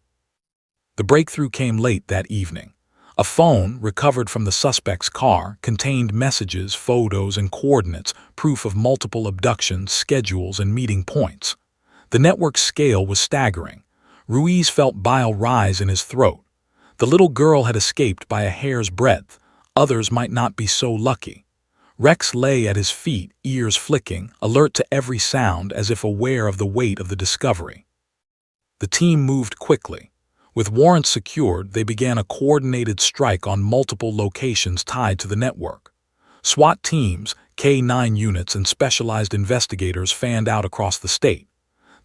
The breakthrough came late that evening. A phone, recovered from the suspect's car, contained messages, photos, and coordinates, proof of multiple abductions, schedules, and meeting points. The network's scale was staggering. Ruiz felt bile rise in his throat. The little girl had escaped by a hair's breadth. Others might not be so lucky. Rex lay at his feet, ears flicking, alert to every sound, as if aware of the weight of the discovery. The team moved quickly. With warrants secured, they began a coordinated strike on multiple locations tied to the network. SWAT teams, K-9 units, and specialized investigators fanned out across the state.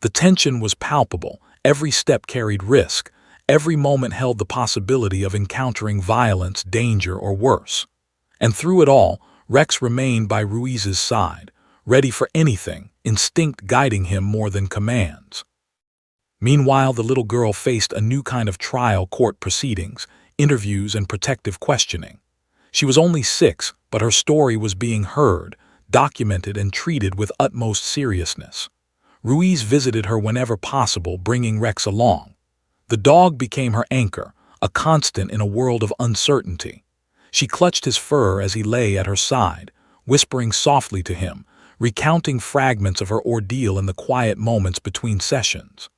The tension was palpable. Every step carried risk. Every moment held the possibility of encountering violence, danger, or worse. And through it all, Rex remained by Ruiz's side, ready for anything, instinct guiding him more than commands. Meanwhile, the little girl faced a new kind of trial: court proceedings, interviews, and protective questioning. She was only 6, but her story was being heard, documented, and treated with utmost seriousness. Ruiz visited her whenever possible, bringing Rex along. The dog became her anchor, a constant in a world of uncertainty. She clutched his fur as he lay at her side, whispering softly to him, recounting fragments of her ordeal in the quiet moments between sessions.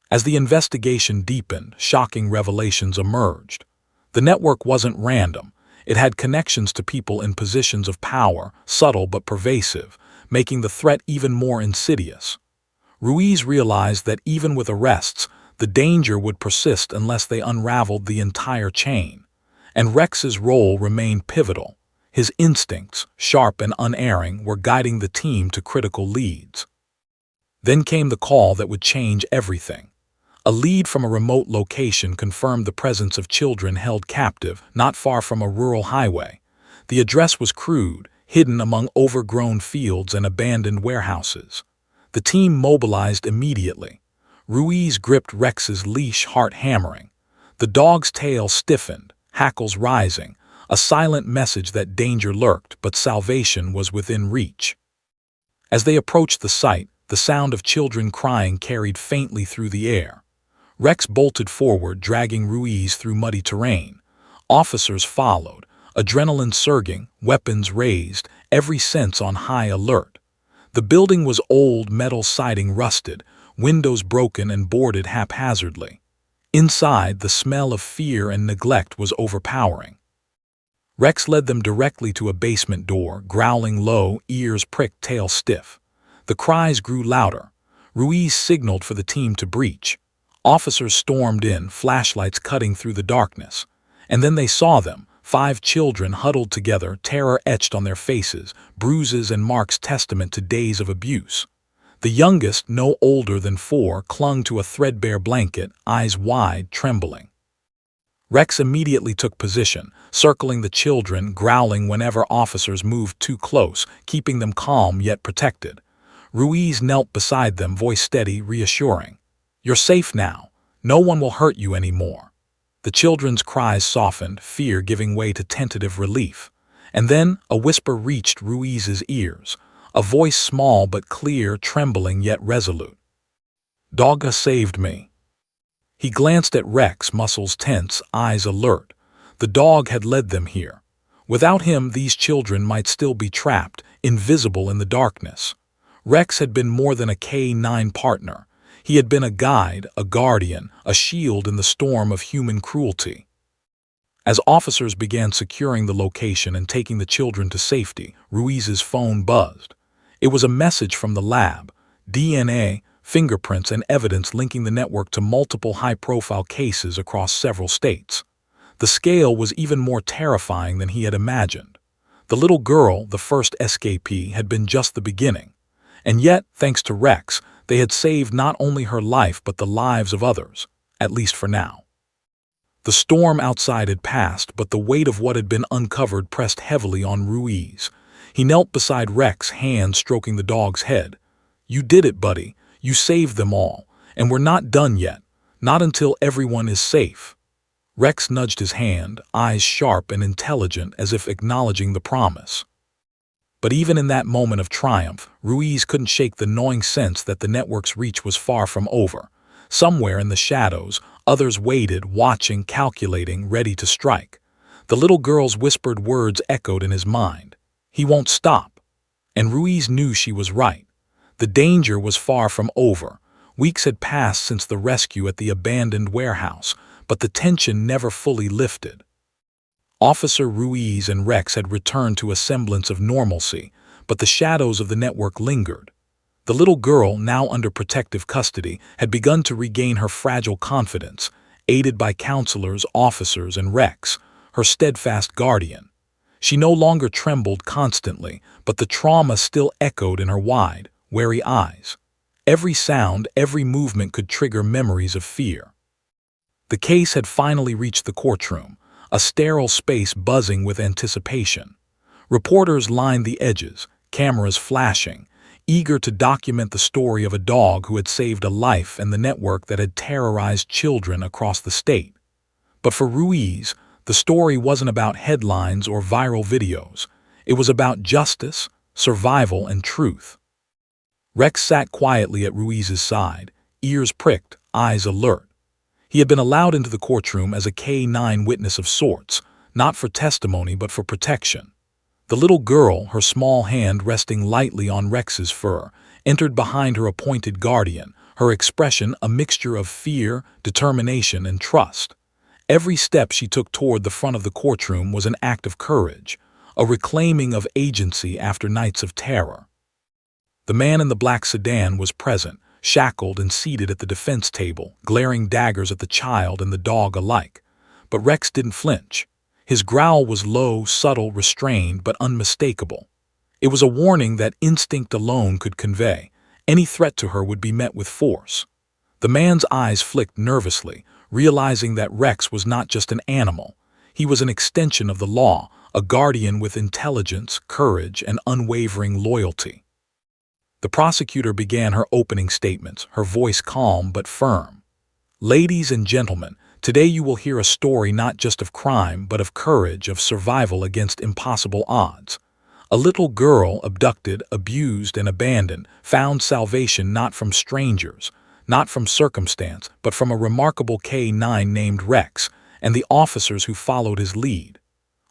As the investigation deepened, shocking revelations emerged. The network wasn't random. It had connections to people in positions of power, subtle but pervasive, making the threat even more insidious. Ruiz realized that even with arrests, the danger would persist unless they unraveled the entire chain. And Rex's role remained pivotal. His instincts, sharp and unerring, were guiding the team to critical leads. Then came the call that would change everything. A lead from a remote location confirmed the presence of children held captive not far from a rural highway. The address was crude, hidden among overgrown fields and abandoned warehouses. The team mobilized immediately. Ruiz gripped Rex's leash, heart hammering. The dog's tail stiffened, hackles rising, a silent message that danger lurked, but salvation was within reach. As they approached the site, the sound of children crying carried faintly through the air. Rex bolted forward, dragging Ruiz through muddy terrain. Officers followed, adrenaline surging, weapons raised, every sense on high alert. The building was old, metal siding rusted, windows broken and boarded haphazardly. Inside, the smell of fear and neglect was overpowering. Rex led them directly to a basement door, growling low, ears pricked, tail stiff. The cries grew louder. Ruiz signaled for the team to breach. Officers stormed in, flashlights cutting through the darkness. And then they saw them, 5 children huddled together, terror etched on their faces, bruises and marks testament to days of abuse. The youngest, no older than 4, clung to a threadbare blanket, eyes wide, trembling. Rex immediately took position, circling the children, growling whenever officers moved too close, keeping them calm yet protected. Ruiz knelt beside them, voice steady, reassuring. "You're safe now. No one will hurt you anymore." The children's cries softened, fear giving way to tentative relief. And then a whisper reached Ruiz's ears, a voice small but clear, trembling yet resolute. "Dogga saved me." He glanced at Rex, muscles tense, eyes alert. The dog had led them here. Without him, these children might still be trapped, invisible in the darkness. Rex had been more than a K-9 partner. He had been a guide, a guardian, a shield in the storm of human cruelty. As officers began securing the location and taking the children to safety, Ruiz's phone buzzed. It was a message from the lab: DNA, fingerprints, and evidence linking the network to multiple high-profile cases across several states. The scale was even more terrifying than he had imagined. The little girl, the first escapee, had been just the beginning. And yet, thanks to Rex, they had saved not only her life but the lives of others, at least for now. The storm outside had passed, but the weight of what had been uncovered pressed heavily on Ruiz. He knelt beside Rex, hand stroking the dog's head. "You did it, buddy. You saved them all. And we're not done yet. Not until everyone is safe." Rex nudged his hand, eyes sharp and intelligent as if acknowledging the promise. But even in that moment of triumph, Ruiz couldn't shake the gnawing sense that the network's reach was far from over. Somewhere in the shadows, others waited, watching, calculating, ready to strike. The little girl's whispered words echoed in his mind. "He won't stop." And Ruiz knew she was right. The danger was far from over. Weeks had passed since the rescue at the abandoned warehouse, but the tension never fully lifted. Officer Ruiz and Rex had returned to a semblance of normalcy, but the shadows of the network lingered. The little girl, now under protective custody, had begun to regain her fragile confidence, aided by counselors, officers, and Rex, her steadfast guardian. She no longer trembled constantly, but the trauma still echoed in her wide, wary eyes. Every sound, every movement could trigger memories of fear. The case had finally reached the courtroom, a sterile space buzzing with anticipation. Reporters lined the edges, cameras flashing, eager to document the story of a dog who had saved a life and the network that had terrorized children across the state. But for Ruiz, the story wasn't about headlines or viral videos. It was about justice, survival, and truth. Rex sat quietly at Ruiz's side, ears pricked, eyes alert. He had been allowed into the courtroom as a K-9 witness of sorts, not for testimony but for protection. The little girl, her small hand resting lightly on Rex's fur, entered behind her appointed guardian, her expression a mixture of fear, determination, and trust. Every step she took toward the front of the courtroom was an act of courage, a reclaiming of agency after nights of terror. The man in the black sedan was present, shackled and seated at the defense table, glaring daggers at the child and the dog alike. But Rex didn't flinch. His growl was low, subtle, restrained, but unmistakable. It was a warning that instinct alone could convey. Any threat to her would be met with force. The man's eyes flicked nervously, realizing that Rex was not just an animal. He was an extension of the law, a guardian with intelligence, courage, and unwavering loyalty. The prosecutor began her opening statements, her voice calm but firm. "Ladies and gentlemen, today you will hear a story not just of crime, but of courage, of survival against impossible odds. A little girl, abducted, abused, and abandoned, found salvation not from strangers, not from circumstance, but from a remarkable K-9 named Rex, and the officers who followed his lead.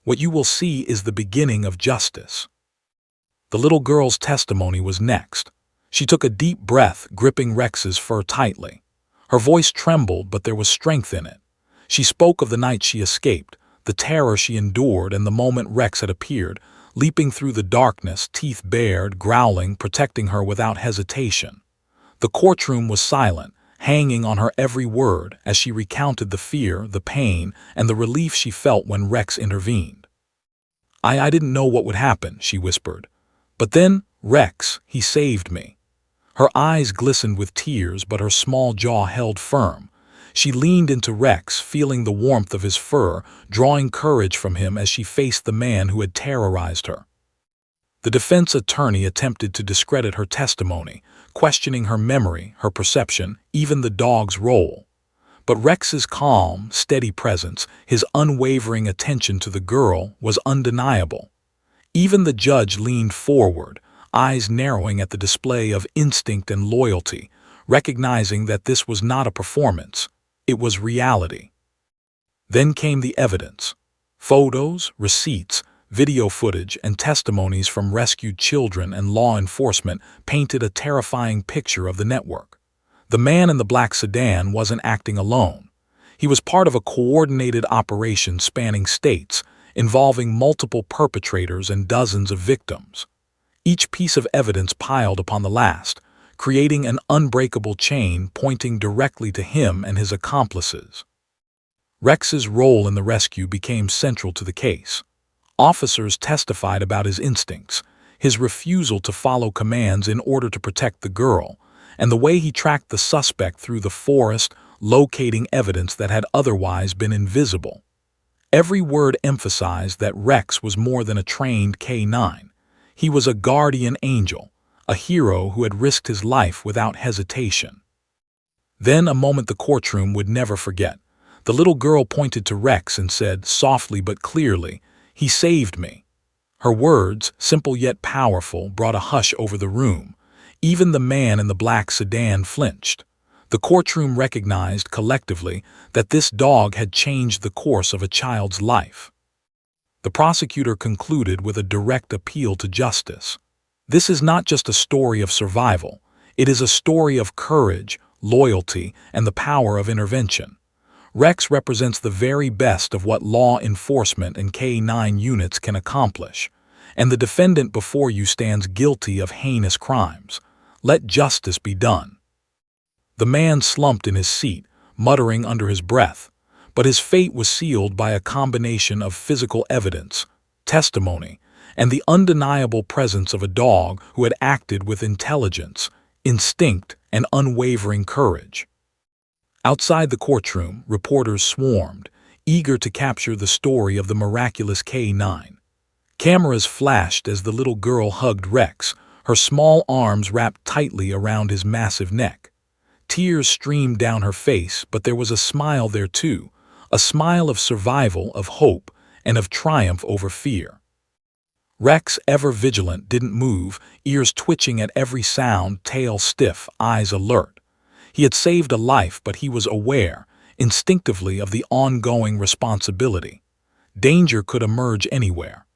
What you will see is the beginning of justice." The little girl's testimony was next. She took a deep breath, gripping Rex's fur tightly. Her voice trembled, but there was strength in it. She spoke of the night she escaped, the terror she endured, and the moment Rex had appeared, leaping through the darkness, teeth bared, growling, protecting her without hesitation. The courtroom was silent, hanging on her every word as she recounted the fear, the pain, and the relief she felt when Rex intervened. I didn't know what would happen," she whispered. "But then, Rex, he saved me." Her eyes glistened with tears, but her small jaw held firm. She leaned into Rex, feeling the warmth of his fur, drawing courage from him as she faced the man who had terrorized her. The defense attorney attempted to discredit her testimony, questioning her memory, her perception, even the dog's role. But Rex's calm, steady presence, his unwavering attention to the girl, was undeniable. Even the judge leaned forward, eyes narrowing at the display of instinct and loyalty, recognizing that this was not a performance, it was reality. Then came the evidence. Photos, receipts, video footage, and testimonies from rescued children and law enforcement painted a terrifying picture of the network. The man in the black sedan wasn't acting alone. He was part of a coordinated operation spanning states, involving multiple perpetrators and dozens of victims. Each piece of evidence piled upon the last, creating an unbreakable chain pointing directly to him and his accomplices. Rex's role in the rescue became central to the case. Officers testified about his instincts, his refusal to follow commands in order to protect the girl, and the way he tracked the suspect through the forest, locating evidence that had otherwise been invisible. Every word emphasized that Rex was more than a trained K-9. He was a guardian angel, a hero who had risked his life without hesitation. Then a moment the courtroom would never forget. The little girl pointed to Rex and said, softly but clearly, "He saved me." Her words, simple yet powerful, brought a hush over the room. Even the man in the black sedan flinched. The courtroom recognized collectively that this dog had changed the course of a child's life. The prosecutor concluded with a direct appeal to justice. This is not just a story of survival. It is a story of courage, loyalty, and the power of intervention. Rex represents the very best of what law enforcement and K-9 units can accomplish, and the defendant before you stands guilty of heinous crimes. Let justice be done. The man slumped in his seat, muttering under his breath, but his fate was sealed by a combination of physical evidence, testimony, and the undeniable presence of a dog who had acted with intelligence, instinct, and unwavering courage. Outside the courtroom, reporters swarmed, eager to capture the story of the miraculous K-9. Cameras flashed as the little girl hugged Rex, her small arms wrapped tightly around his massive neck. Tears streamed down her face, but there was a smile there too, a smile of survival, of hope, and of triumph over fear. Rex, ever vigilant, didn't move, ears twitching at every sound, tail stiff, eyes alert. He had saved a life, but he was aware, instinctively, of the ongoing responsibility. Danger could emerge anywhere.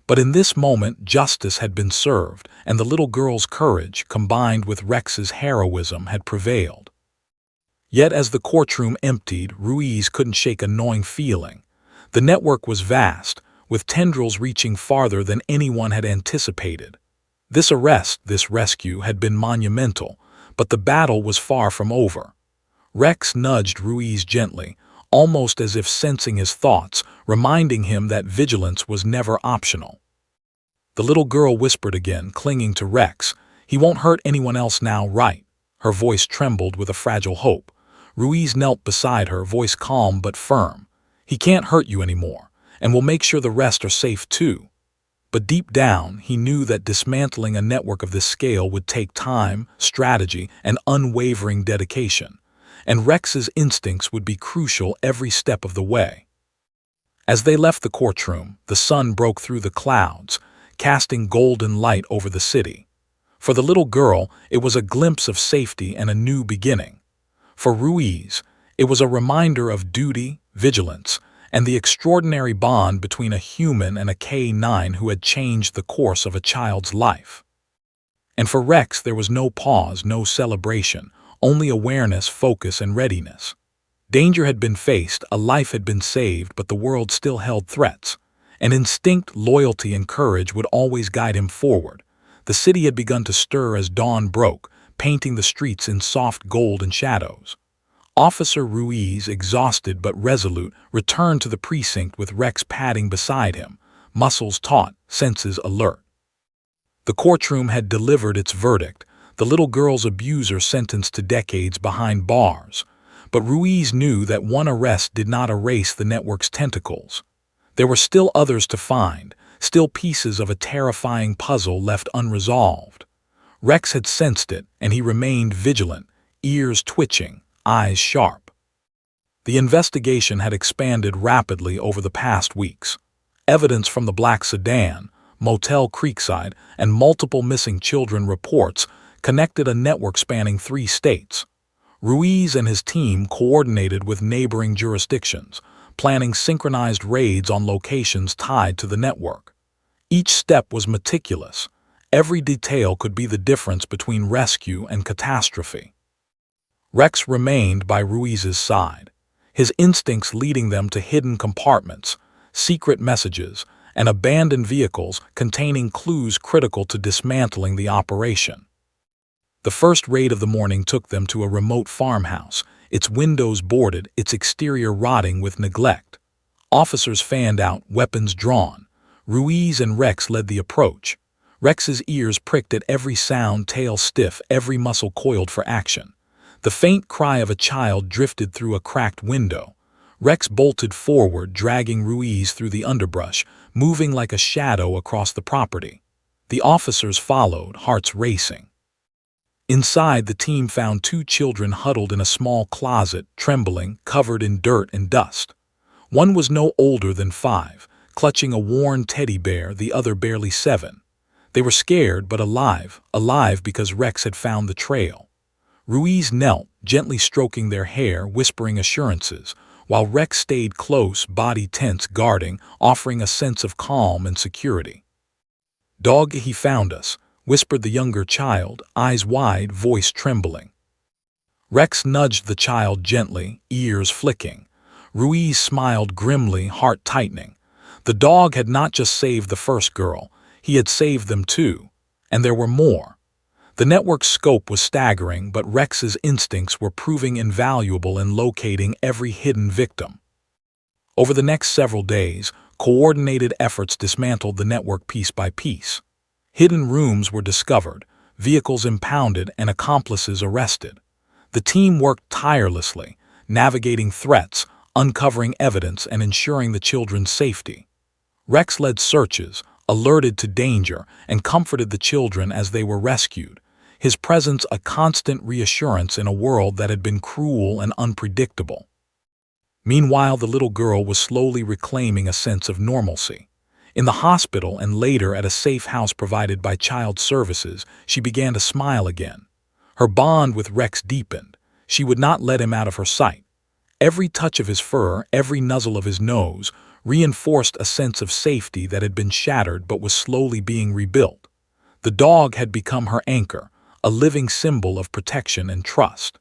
But in this moment, justice had been served, and the little girl's courage, combined with Rex's heroism, had prevailed. Yet as the courtroom emptied, Ruiz couldn't shake a gnawing feeling. The network was vast, with tendrils reaching farther than anyone had anticipated. This arrest, this rescue, had been monumental, but the battle was far from over. Rex nudged Ruiz gently, almost as if sensing his thoughts, reminding him that vigilance was never optional. The little girl whispered again, clinging to Rex, "He won't hurt anyone else now, right?" Her voice trembled with a fragile hope. Ruiz knelt beside her, voice calm but firm. "He can't hurt you anymore, and we'll make sure the rest are safe too." But deep down, he knew that dismantling a network of this scale would take time, strategy, and unwavering dedication, and Rex's instincts would be crucial every step of the way. As they left the courtroom, the sun broke through the clouds, casting golden light over the city. For the little girl, it was a glimpse of safety and a new beginning. For Ruiz, it was a reminder of duty, vigilance, and the extraordinary bond between a human and a K-9 who had changed the course of a child's life. And for Rex, there was no pause, no celebration, only awareness, focus, and readiness. Danger had been faced, a life had been saved, but the world still held threats. And instinct, loyalty, and courage would always guide him forward. The city had begun to stir as dawn broke, painting the streets in soft gold and shadows. Officer Ruiz, exhausted but resolute, returned to the precinct with Rex padding beside him, muscles taut, senses alert. The courtroom had delivered its verdict, the little girl's abuser sentenced to decades behind bars. But Ruiz knew that one arrest did not erase the network's tentacles. There were still others to find, still pieces of a terrifying puzzle left unresolved. Rex had sensed it, and he remained vigilant, ears twitching, eyes sharp. The investigation had expanded rapidly over the past weeks. Evidence from the black sedan, Motel Creekside, and multiple missing children reports connected a network spanning 3 states. Ruiz and his team coordinated with neighboring jurisdictions, planning synchronized raids on locations tied to the network. Each step was meticulous. Every detail could be the difference between rescue and catastrophe. Rex remained by Ruiz's side, his instincts leading them to hidden compartments, secret messages, and abandoned vehicles containing clues critical to dismantling the operation. The first raid of the morning took them to a remote farmhouse, its windows boarded, its exterior rotting with neglect. Officers fanned out, weapons drawn. Ruiz and Rex led the approach. Rex's ears pricked at every sound, tail stiff, every muscle coiled for action. The faint cry of a child drifted through a cracked window. Rex bolted forward, dragging Ruiz through the underbrush, moving like a shadow across the property. The officers followed, hearts racing. Inside, the team found two children huddled in a small closet, trembling, covered in dirt and dust. One was no older than 5, clutching a worn teddy bear, the other barely 7. They were scared but alive because Rex had found the trail. Ruiz knelt, gently stroking their hair, whispering assurances, while Rex stayed close, body tense, guarding, offering a sense of calm and security. "Dog, he found us," whispered the younger child, eyes wide, voice trembling. Rex nudged the child gently, ears flicking. Ruiz smiled grimly, heart tightening. The dog had not just saved the first girl, he had saved them too. And there were more. The network's scope was staggering, but Rex's instincts were proving invaluable in locating every hidden victim. Over the next several days, coordinated efforts dismantled the network piece by piece. Hidden rooms were discovered, vehicles impounded, and accomplices arrested. The team worked tirelessly, navigating threats, uncovering evidence, and ensuring the children's safety. Rex led searches, alerted to danger, and comforted the children as they were rescued, his presence a constant reassurance in a world that had been cruel and unpredictable. Meanwhile, the little girl was slowly reclaiming a sense of normalcy. In the hospital and later at a safe house provided by Child Services, she began to smile again. Her bond with Rex deepened. She would not let him out of her sight. Every touch of his fur, every nuzzle of his nose, reinforced a sense of safety that had been shattered but was slowly being rebuilt. The dog had become her anchor, a living symbol of protection and trust.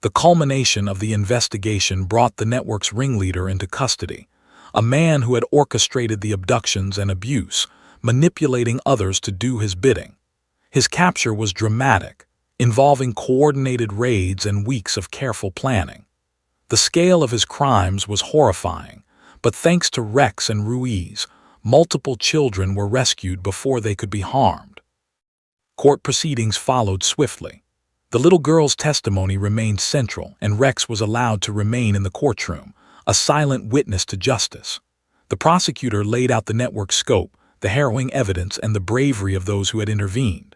The culmination of the investigation brought the network's ringleader into custody, a man who had orchestrated the abductions and abuse, manipulating others to do his bidding. His capture was dramatic, involving coordinated raids and weeks of careful planning. The scale of his crimes was horrifying, but thanks to Rex and Ruiz, multiple children were rescued before they could be harmed. Court proceedings followed swiftly. The little girl's testimony remained central, and Rex was allowed to remain in the courtroom, a silent witness to justice. The prosecutor laid out the network's scope, the harrowing evidence, and the bravery of those who had intervened.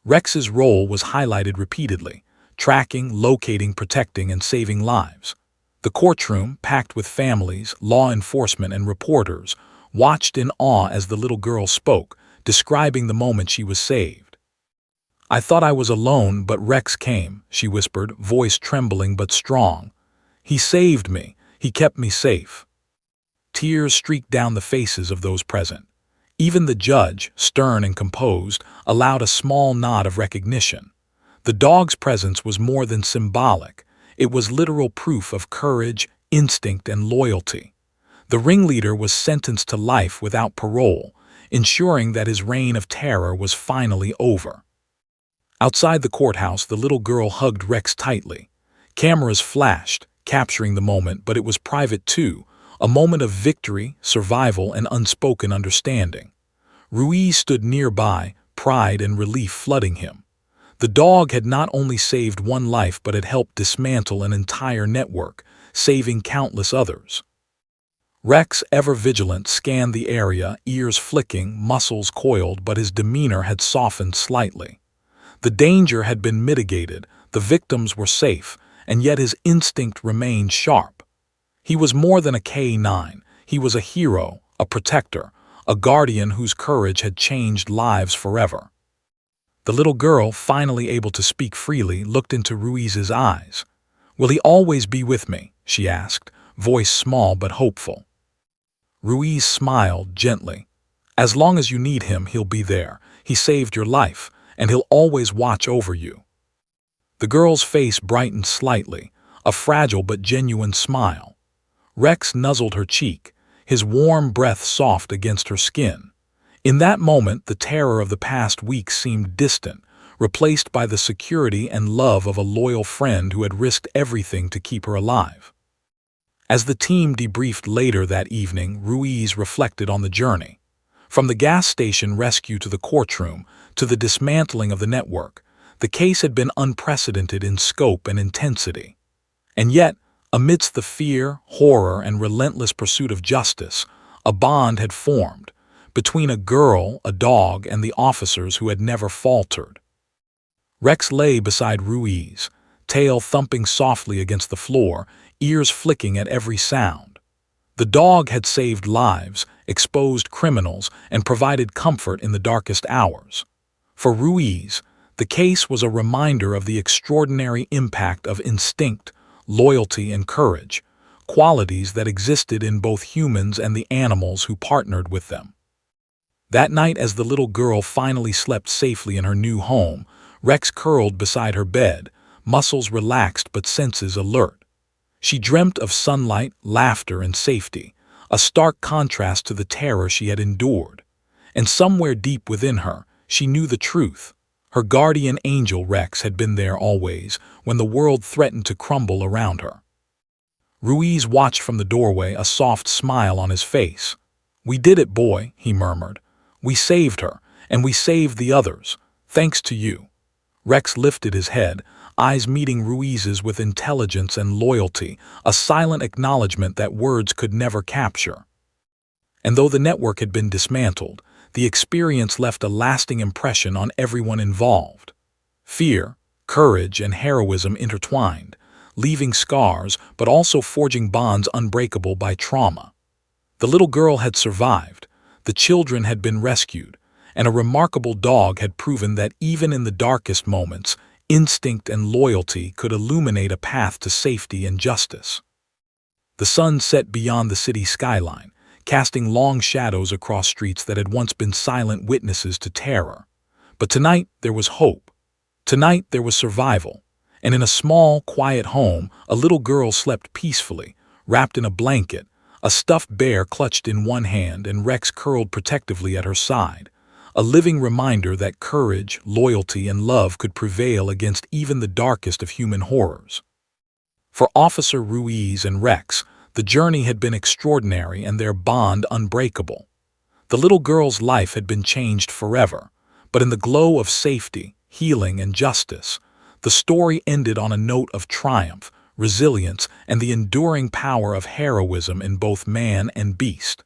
Rex's role was highlighted repeatedly, tracking, locating, protecting, and saving lives. The courtroom, packed with families, law enforcement, and reporters, watched in awe as the little girl spoke, describing the moment she was saved. "I thought I was alone, but Rex came," she whispered, voice trembling but strong. "He saved me. He kept me safe." Tears streaked down the faces of those present. Even the judge, stern and composed, allowed a small nod of recognition. The dog's presence was more than symbolic. It was literal proof of courage, instinct, and loyalty. The ringleader was sentenced to life without parole, ensuring that his reign of terror was finally over. Outside the courthouse, the little girl hugged Rex tightly. Cameras flashed, capturing the moment, but it was private too, a moment of victory, survival, and unspoken understanding. Ruiz stood nearby, pride and relief flooding him. The dog had not only saved one life but had helped dismantle an entire network, saving countless others. Rex, ever vigilant, scanned the area, ears flicking, muscles coiled, but his demeanor had softened slightly. The danger had been mitigated, the victims were safe, and yet his instinct remained sharp. He was more than a K9, he was a hero, a protector, a guardian whose courage had changed lives forever. The little girl, finally able to speak freely, looked into Ruiz's eyes. "Will he always be with me?" she asked, voice small but hopeful. Ruiz smiled gently. "As long as you need him, he'll be there. He saved your life, and he'll always watch over you." The girl's face brightened slightly, a fragile but genuine smile. Rex nuzzled her cheek, his warm breath soft against her skin. In that moment, the terror of the past week seemed distant, replaced by the security and love of a loyal friend who had risked everything to keep her alive. As the team debriefed later that evening, Ruiz reflected on the journey. From the gas station rescue to the courtroom, to the dismantling of the network, the case had been unprecedented in scope and intensity. And yet, amidst the fear, horror, and relentless pursuit of justice, a bond had formed between a girl, a dog, and the officers who had never faltered. Rex lay beside Ruiz, tail thumping softly against the floor, ears flicking at every sound. The dog had saved lives, exposed criminals, and provided comfort in the darkest hours. For Ruiz, the case was a reminder of the extraordinary impact of instinct, loyalty, and courage, qualities that existed in both humans and the animals who partnered with them. That night, as the little girl finally slept safely in her new home, Rex curled beside her bed, muscles relaxed but senses alert. She dreamt of sunlight, laughter, and safety, a stark contrast to the terror she had endured. And somewhere deep within her, she knew the truth. Her guardian angel Rex had been there always, when the world threatened to crumble around her. Ruiz watched from the doorway, a soft smile on his face. "We did it, boy," he murmured. "We saved her, and we saved the others, thanks to you." Rex lifted his head, eyes meeting Ruiz's with intelligence and loyalty, a silent acknowledgement that words could never capture. And though the network had been dismantled, the experience left a lasting impression on everyone involved. Fear, courage, and heroism intertwined, leaving scars but also forging bonds unbreakable by trauma. The little girl had survived, the children had been rescued, and a remarkable dog had proven that even in the darkest moments, instinct and loyalty could illuminate a path to safety and justice. The sun set beyond the city skyline, casting long shadows across streets that had once been silent witnesses to terror. But tonight there was hope. Tonight there was survival. And in a small, quiet home, a little girl slept peacefully, wrapped in a blanket, a stuffed bear clutched in one hand and Rex curled protectively at her side. A living reminder that courage, loyalty, and love could prevail against even the darkest of human horrors. For Officer Ruiz and Rex, the journey had been extraordinary and their bond unbreakable. The little girl's life had been changed forever, but in the glow of safety, healing, and justice, the story ended on a note of triumph, resilience, and the enduring power of heroism in both man and beast.